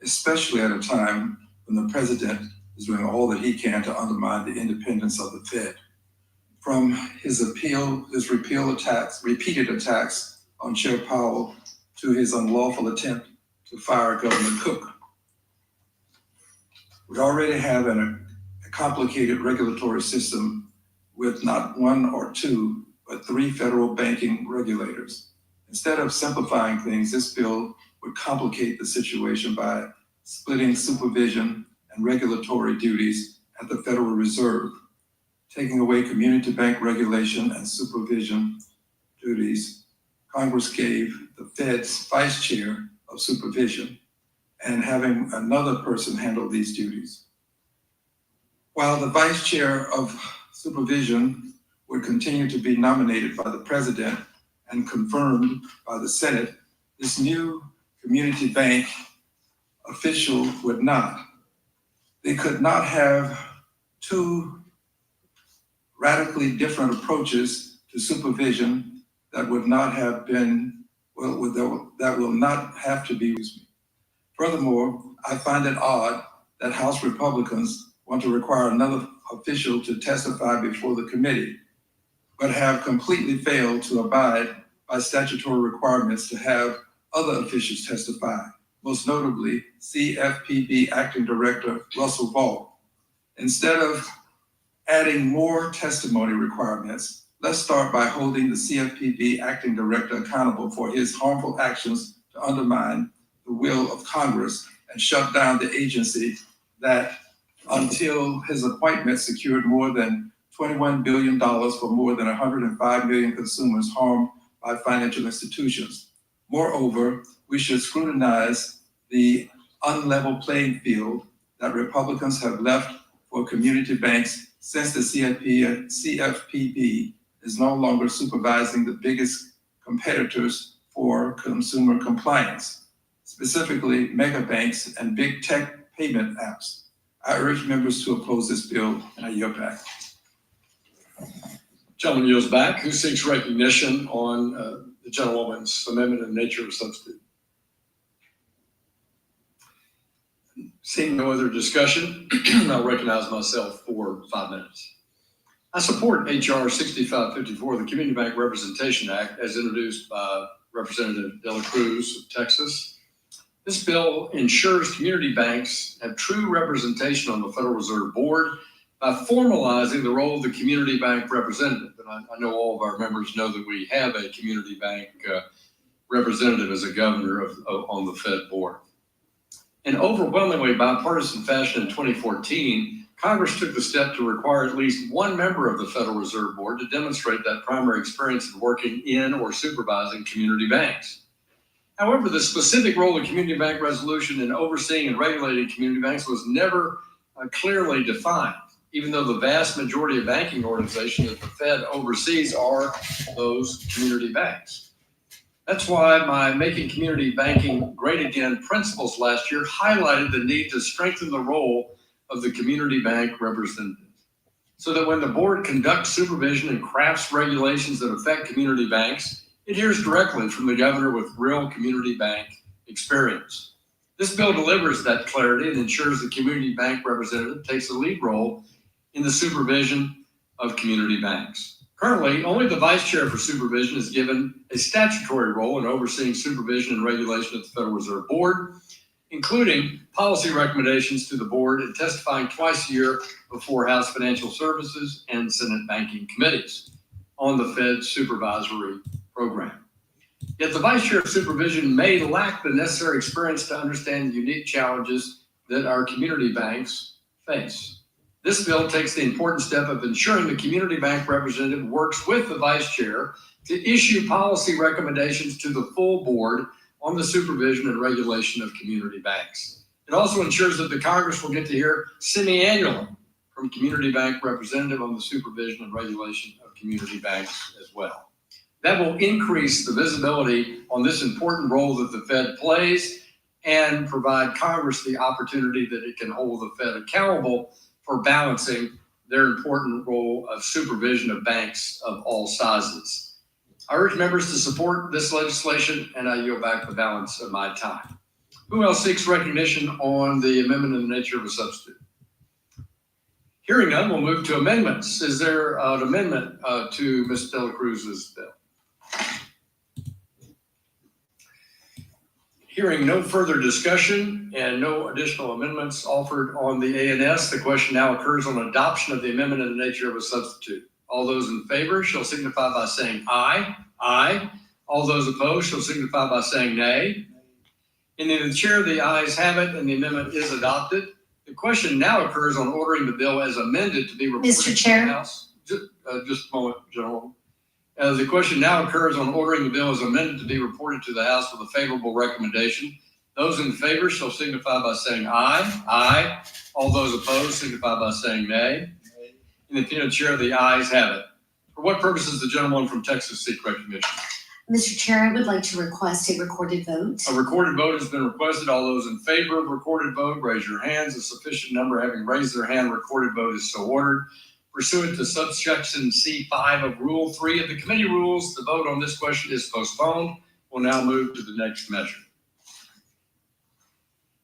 especially at a time when the president is doing all that he can to undermine the independence of the Fed. From his repeated attacks on Chair Powell to his unlawful attempt to fire Governor Cook. We already have a complicated regulatory system with not one or two, but 3 federal banking regulators. Instead of simplifying things, this bill would complicate the situation by splitting supervision and regulatory duties at the Federal Reserve, taking away community bank regulation and supervision duties. Congress gave the Fed's vice chair of supervision and having another person handle these duties. While the vice chair of supervision would continue to be nominated by the president and confirmed by the Senate, this new community bank official would not. They could not have 2 radically different approaches to supervision that would not have been, that will not have to be used. Furthermore, I find it odd that House Republicans want to require another official to testify before the committee, but have completely failed to abide by statutory requirements to have other officials testify, most notably CFPB Acting Director Russell Vought. Instead of adding more testimony requirements, let's start by holding the CFPB Acting Director accountable for his harmful actions to undermine the will of Congress and shut down the agency that, until his appointment, secured more than $21 billion for more than 105 million consumers harmed by financial institutions. Moreover, we should scrutinize the unlevel playing field that Republicans have left for community banks since the CFPB is no longer supervising the biggest competitors for consumer compliance, specifically mega banks and big tech payment apps. I urge members to oppose this bill, and I yield back. Gentleman yields back. Who seeks recognition on the gentlewoman's amendment of nature of substitute? Seeing no other discussion, I'll recognize myself for 5 minutes. I support HR 6554, the Community Bank Representation Act, as introduced by Representative De La Cruz of Texas. This bill ensures community banks have true representation on the Federal Reserve Board by formalizing the role of the community bank representative. And I know all of our members know that we have a community bank representative as a governor on the Fed board. In overwhelmingly bipartisan fashion in 2014, Congress took the step to require at least one member of the Federal Reserve Board to demonstrate that primary experience in working in or supervising community banks. However, the specific role of community bank resolution in overseeing and regulating community banks was never clearly defined, even though the vast majority of banking organizations that the Fed oversees are those community banks. That's why my Making Community Banking Great Again principles last year highlighted the need to strengthen the role of the community bank representative, so that when the board conducts supervision and crafts regulations that affect community banks, it hears directly from the governor with real community bank experience. This bill delivers that clarity and ensures the community bank representative takes a lead role in the supervision of community banks. Currently, only the vice chair for supervision is given a statutory role in overseeing supervision and regulation at the Federal Reserve Board, including policy recommendations to the board and testifying twice a year before House Financial Services and Senate banking committees on the Fed supervisory program. Yet the vice chair of supervision may lack the necessary experience to understand the unique challenges that our community banks face. This bill takes the important step of ensuring the community bank representative works with the vice chair to issue policy recommendations to the full board on the supervision and regulation of community banks. It also ensures that the Congress will get to hear semi-annually from community bank representative on the supervision and regulation of community banks as well. That will increase the visibility on this important role that the Fed plays and provide Congress the opportunity that it can hold the Fed accountable for balancing their important role of supervision of banks of all sizes. I urge members to support this legislation, and I yield back the balance of my time. Who else seeks recognition on the amendment in the nature of a substitute? Hearing none, we'll move to amendments. Is there an amendment to Ms. Dela Cruz's bill? Hearing no further discussion and no additional amendments offered on the A&S, the question now occurs on adoption of the amendment in the nature of a substitute. All those in favor shall signify by saying aye. Aye. All those opposed shall signify by saying nay. In the chair, the ayes have it, and the amendment is adopted. The question now occurs on ordering the bill as amended to be reported Mr. Chair. to the House. Just a moment, gentlemen. The question now occurs on ordering the bill as amended to be reported to the House with a favorable recommendation. Those in favor shall signify by saying aye. Aye. All those opposed signify by saying nay. In the chair, the ayes have it. For what purpose does the gentleman from Texas seek recognition? Mr. Chair, I would like to request a recorded vote. A recorded vote has been requested. All those in favor of recorded vote, raise your hands. A sufficient number having raised their hand, recorded vote is so ordered. Pursuant to subsection C5 of Rule 3 of the committee rules, the vote on this question is postponed. We'll now move to the next measure.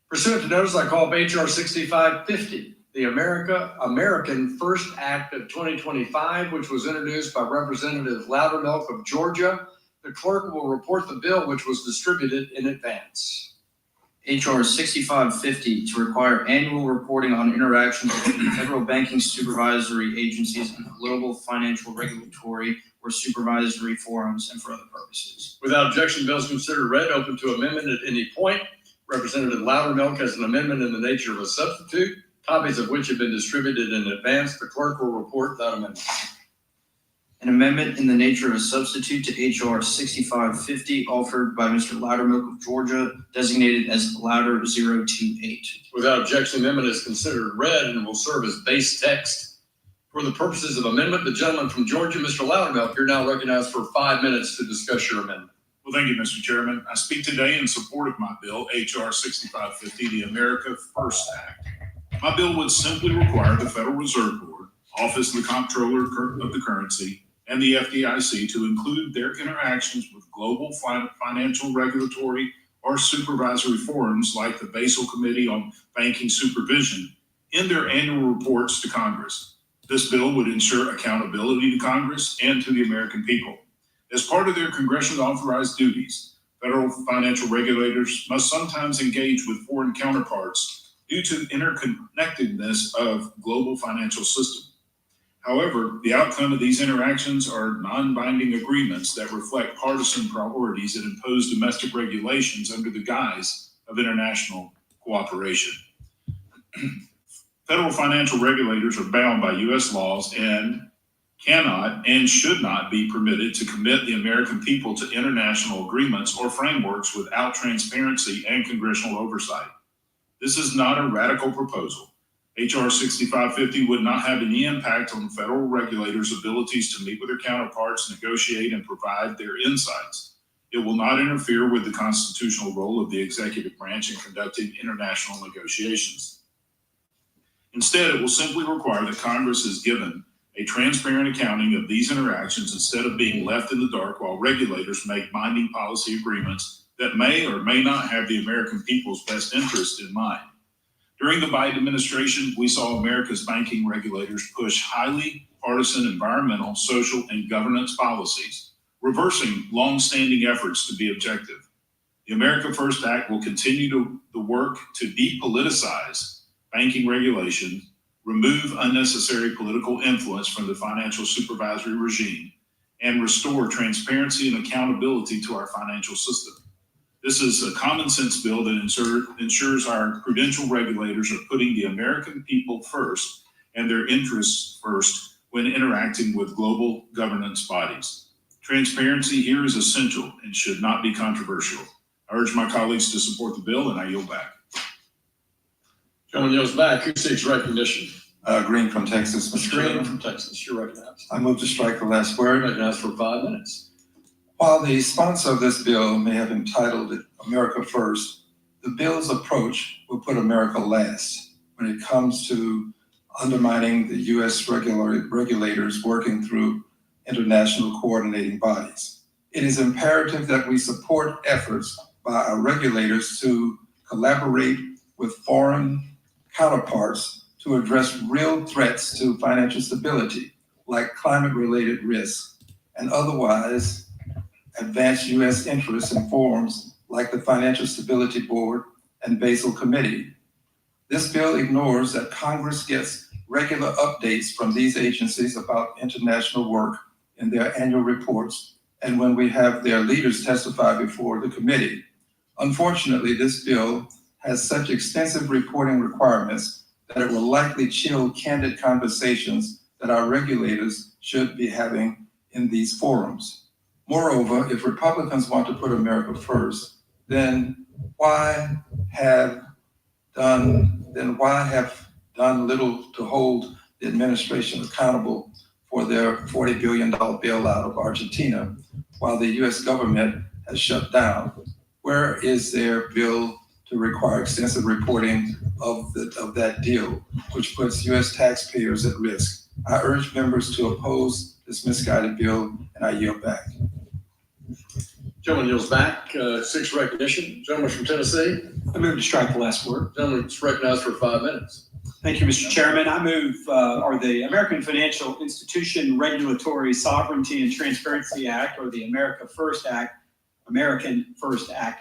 Pursuant to notice, I call up HR 6550, the American First Act of 2025, which was introduced by Representative Loudermilk of Georgia. The clerk will report the bill, which was distributed in advance. HR 6550 to require annual reporting on interactions between federal banking supervisory agencies and global financial regulatory or supervisory forums and for other purposes. Without objection, the bill is considered read, open to amendment at any point. Representative Loudermilk has an amendment in the nature of a substitute, copies of which have been distributed in advance. The clerk will report that amendment. An amendment in the nature of a substitute to HR 6550 offered by Mr. Loudermilk of Georgia, designated as Louder 028. Without objection, the amendment is considered read and will serve as base text. For the purposes of amendment, the gentleman from Georgia, Mr. Loudermilk, you're now recognized for 5 minutes to discuss your amendment. Well, thank you, Mr. Chairman. I speak today in support of my bill, HR 6550, the America First Act. My bill would simply require the Federal Reserve Board, Office of the Comptroller of the Currency, and the FDIC to include their interactions with global financial regulatory or supervisory forums like the Basel Committee on Banking Supervision in their annual reports to Congress. This bill would ensure accountability to Congress and to the American people. As part of their congressionally authorized duties, federal financial regulators must sometimes engage with foreign counterparts due to the interconnectedness of global financial system. However, the outcome of these interactions are non-binding agreements that reflect partisan priorities and impose domestic regulations under the guise of international cooperation. Federal financial regulators are bound by U.S. laws and cannot and should not be permitted to commit the American people to international agreements or frameworks without transparency and congressional oversight. This is not a radical proposal. HR 6550 would not have any impact on federal regulators' abilities to meet with their counterparts, negotiate, and provide their insights. It will not interfere with the constitutional role of the executive branch in conducting international negotiations. Instead, it will simply require that Congress is given a transparent accounting of these interactions instead of being left in the dark while regulators make binding policy agreements that may or may not have the American people's best interest in mind. During the Biden administration, we saw America's banking regulators push highly partisan environmental, social, and governance policies, reversing long-standing efforts to be objective. The America First Act will continue the work to depoliticize banking regulation, remove unnecessary political influence from the financial supervisory regime, and restore transparency and accountability to our financial system. This is a common sense bill that ensures our prudential regulators are putting the American people first and their interests first when interacting with global governance bodies. Transparency here is essential and should not be controversial. I urge my colleagues to support the bill, and I yield back. Gentleman yields back. Who seeks recognition? Green from Texas, Mr. Green Chairman. from Texas. You're recognized. I move to strike the last word. Recognized for 5 minutes. While the sponsor of this bill may have entitled it America First, the bill's approach will put America last when it comes to undermining the U.S. regulators working through international coordinating bodies. It is imperative that we support efforts by our regulators to collaborate with foreign counterparts to address real threats to financial stability, like climate-related risks, and otherwise advance U.S. interests in forums like the Financial Stability Board and Basel Committee. This bill ignores that Congress gets regular updates from these agencies about international work in their annual reports and when we have their leaders testify before the committee. Unfortunately, this bill has such extensive reporting requirements that it will likely chill candid conversations that our regulators should be having in these forums. Moreover, if Republicans want to put America first, then why have done little to hold the administration accountable for their $40 billion bailout of Argentina while the US government has shut down? Where is their bill to require extensive reporting of that deal, which puts US taxpayers at risk? I urge members to oppose this misguided bill, and I yield back. Gentleman yields back. Seeks recognition. Gentleman from Tennessee. I move to strike the last word. Gentleman is recognized for 5 minutes. Thank you, Mr. Chairman. I move, or the American Financial Institution Regulatory Sovereignty and Transparency Act, or the American First Act,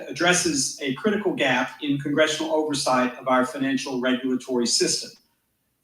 addresses a critical gap in congressional oversight of our financial regulatory system.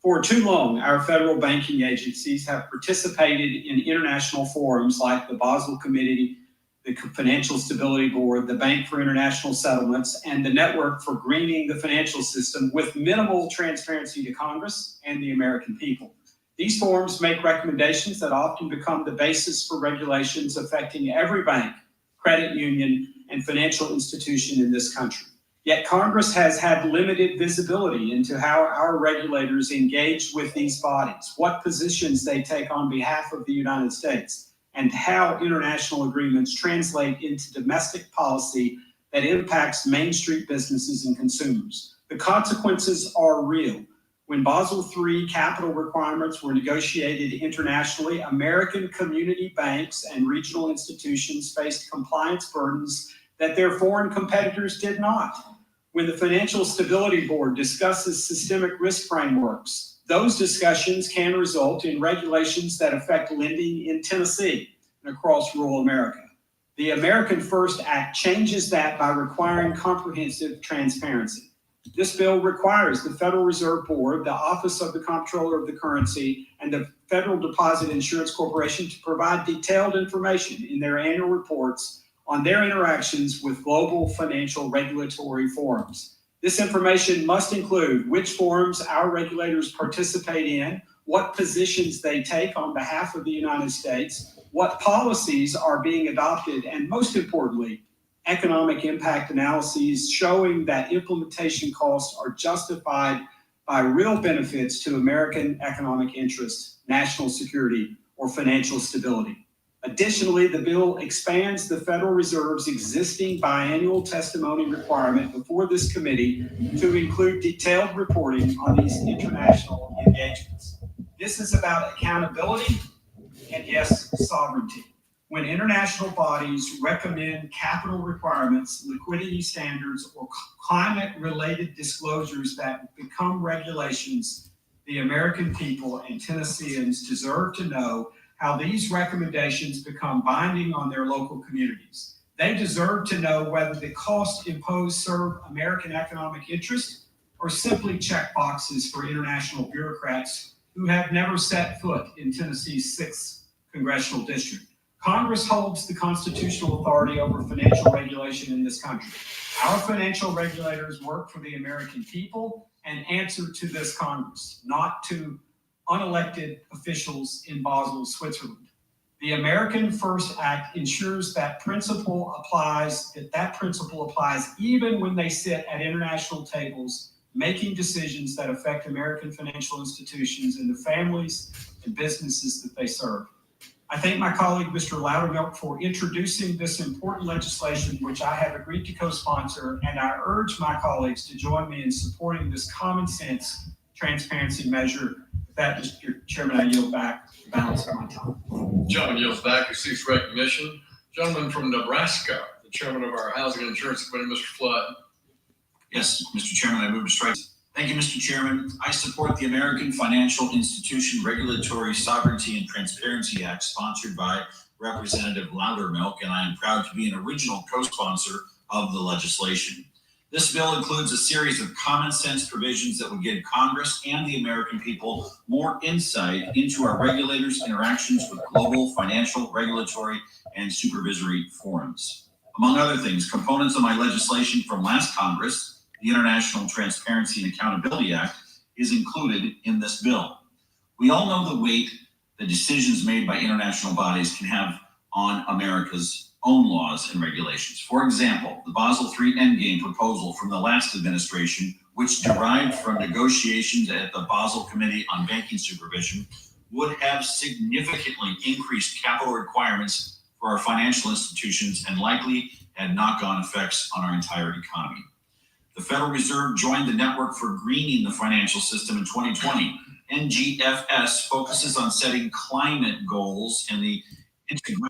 For too long, our federal banking agencies have participated in international forums like the Basel Committee, the Financial Stability Board, the Bank for International Settlements, and the Network for Greening the Financial System with minimal transparency to Congress and the American people. These forums make recommendations that often become the basis for regulations affecting every bank, credit union, and financial institution in this country. Yet Congress has had limited visibility into how our regulators engage with these bodies, what positions they take on behalf of the United States, and how international agreements translate into domestic policy that impacts Main Street businesses and consumers. The consequences are real. When Basel III capital requirements were negotiated internationally, American community banks and regional institutions faced compliance burdens that their foreign competitors did not. When the Financial Stability Board discusses systemic risk frameworks, those discussions can result in regulations that affect lending in Tennessee and across rural America. The American First Act changes that by requiring comprehensive transparency. This bill requires the Federal Reserve Board, the Office of the Comptroller of the Currency, and the Federal Deposit Insurance Corporation to provide detailed information in their annual reports on their interactions with global financial regulatory forums. This information must include which forums our regulators participate in, what positions they take on behalf of the United States, what policies are being adopted, and most importantly, economic impact analyses showing that implementation costs are justified by real benefits to American economic interests, national security, or financial stability. Additionally, the bill expands the Federal Reserve's existing biannual testimony requirement before this committee to include detailed reporting on these international engagements. This is about accountability and, yes, sovereignty. When international bodies recommend capital requirements, liquidity standards, or climate-related disclosures that become regulations, the American people and Tennesseans deserve to know how these recommendations become binding on their local communities. They deserve to know whether the costs imposed serve American economic interest or simply check boxes for international bureaucrats who have never set foot in Tennessee's 6th congressional district. Congress holds the constitutional authority over financial regulation in this country. Our financial regulators work for the American people and answer to this Congress, not to unelected officials in Basel, Switzerland. The American First Act ensures that principle applies even when they sit at international tables making decisions that affect American financial institutions and the families and businesses that they serve. I thank my colleague, Mr. Loudermilk, for introducing this important legislation, which I have agreed to co-sponsor, and I urge my colleagues to join me in supporting this common sense transparency measure. With that, Mr. Chairman, I yield back the balance of my time. Gentleman yields back, who seeks recognition. Gentleman from Nebraska, the chairman of our Housing and Insurance Committee, Mr. Flood. Yes, Mr. Chairman, I move to strike. Thank you, Mr. Chairman. I support the American Financial Institution Regulatory Sovereignty and Transparency Act sponsored by Representative Loudermilk, and I am proud to be an original co-sponsor of the legislation. This bill includes a series of common sense provisions that would give Congress and the American people more insight into our regulators' interactions with global financial, regulatory, and supervisory forums. Among other things, components of my legislation from last Congress, the International Transparency and Accountability Act, is included in this bill. We all know the weight that decisions made by international bodies can have on America's own laws and regulations. For example, the Basel III Endgame proposal from the last administration, which derived from negotiations at the Basel Committee on Banking Supervision, would have significantly increased capital requirements for our financial institutions and likely had knock-on effects on our entire economy. The Federal Reserve joined the Network for Greening the Financial System in 2020. NGFS focuses on setting climate goals and the integration.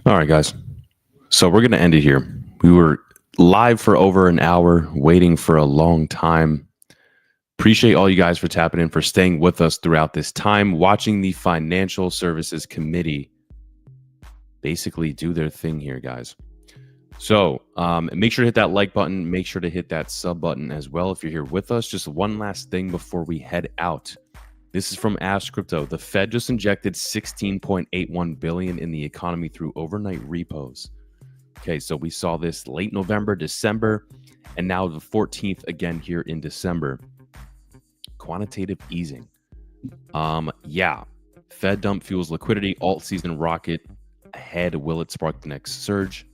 All right, guys. So we're going to end it here. We were live for over an hour, waiting for a long time. Appreciate all you guys for tapping in, for staying with us throughout this time, watching the Financial Services Committee basically do their thing here, guys. So make sure to hit that like button. Make sure to hit that sub button as well if you're here with us. Just one last thing before we head out. This is from Ask Crypto. The Fed just injected $16.81 billion in the economy through overnight repos. Okay, so we saw this late November, December, and now the 14th again here in December. Quantitative easing. Yeah, Fed dump fuels liquidity. Alt season rocket ahead. Will it spark the next surge?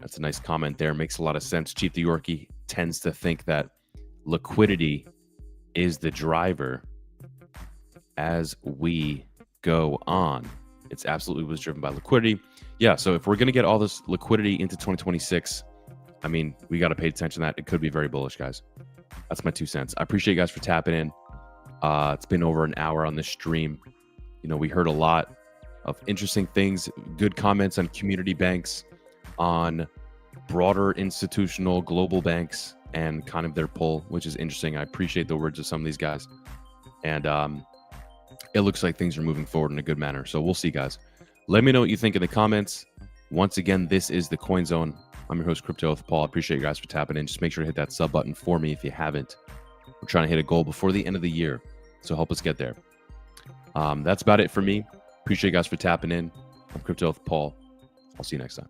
That's a nice comment there. Makes a lot of sense. Chief the Yorkie tends to think that liquidity is the driver as we go on. It's absolutely was driven by liquidity. Yeah, so if we're going to get all this liquidity into 2026, I mean, we got to pay attention to that. It could be very bullish, guys. That's my 2 cents. I appreciate you guys for tapping in. It's been over an hour on this stream. You know, we heard a lot of interesting things, good comments on community banks, on broader institutional global banks, and kind of their pull, which is interesting. I appreciate the words of some of these guys. And it looks like things are moving forward in a good manner. So we'll see, guys. Let me know what you think in the comments. Once again, this is the Coin Zone. I'm your host, Crypto with Paul. I appreciate you guys for tapping in. Just make sure to hit that sub button for me if you haven't. We're trying to hit a goal before the end of the year, so help us get there. That's about it for me. Appreciate you guys for tapping in. I'm Crypto with Paul. I'll see you next time.